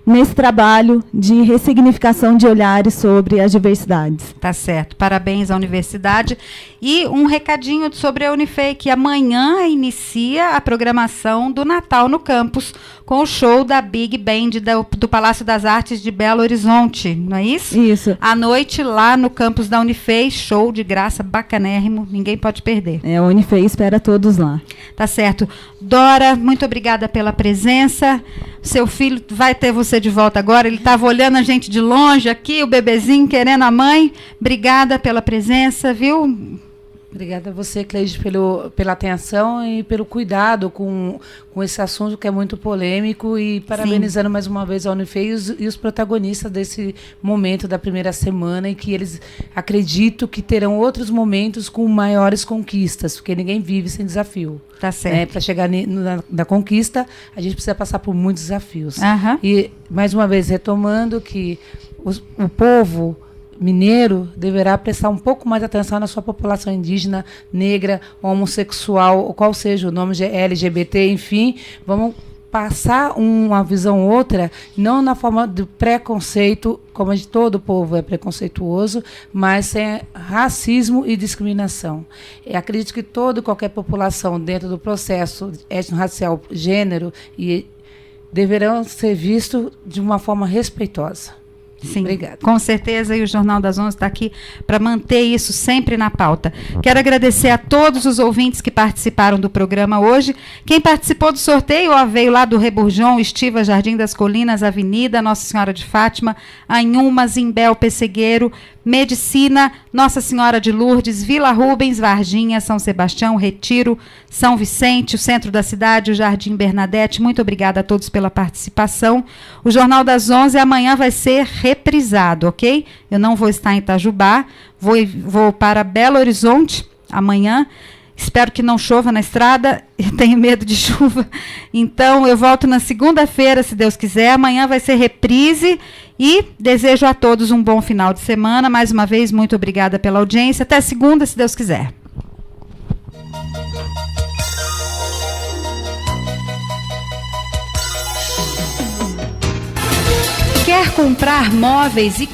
nesse trabalho de ressignificação de olhares sobre as diversidades. Tá certo. Parabéns à universidade. E um recadinho sobre a Unifei, que amanhã inicia a programação do Natal no campus, com o show da Big Band do Palácio das Artes de Belo Horizonte, não é isso? Isso. À noite, lá no campus da Unifei, show de graça, bacanérrimo, ninguém pode perder. A Unifei espera todos lá. Tá certo. Dora, muito obrigada pela presença. Seu filho vai ter você de volta agora. Ele estava olhando a gente de longe aqui, o bebezinho querendo a mãe. Obrigada pela presença, viu? Obrigada a você, Cleide, pela atenção e pelo cuidado com esse assunto que é muito polêmico, e parabenizando mais uma vez a Unifei e os protagonistas desse momento da primeira semana, e que eles acredito que terão outros momentos com maiores conquistas, porque ninguém vive sem desafio. Tá certo. Para chegar na conquista, a gente precisa passar por muitos desafios. E, mais uma vez, retomando que o povo mineiro deverá prestar um pouco mais atenção na sua população indígena, negra, homossexual, ou qual seja o nome, LGBT, enfim, vamos passar uma visão outra, não na forma do preconceito, como de todo o povo é preconceituoso, mas sem racismo e discriminação. Eu acredito que toda e qualquer população dentro do processo étnico-racial, gênero, deverão ser vistos de uma forma respeitosa. Sim, obrigada. Com certeza, e o Jornal das 11 está aqui para manter isso sempre na pauta. Quero agradecer a todos os ouvintes que participaram do programa hoje. Quem participou do sorteio, veio lá do Reburjão, Estiva, Jardim das Colinas, Avenida Nossa Senhora de Fátima, Anhumas, Imbel, Pessegueiro, Medicina, Nossa Senhora de Lourdes, Vila Rubens, Varginha, São Sebastião, Retiro, São Vicente, o centro da cidade, o Jardim Bernadette. Muito obrigada a todos pela participação. O Jornal das 11 amanhã vai ser reprisado, ok? Eu não vou estar em Itajubá, vou para Belo Horizonte amanhã. Espero que não chova na estrada, eu tenho medo de chuva. Então, eu volto na segunda-feira, se Deus quiser. Amanhã vai ser reprise e desejo a todos um bom final de semana. Mais uma vez, muito obrigada pela audiência. Até segunda, se Deus quiser. Quer comprar móveis e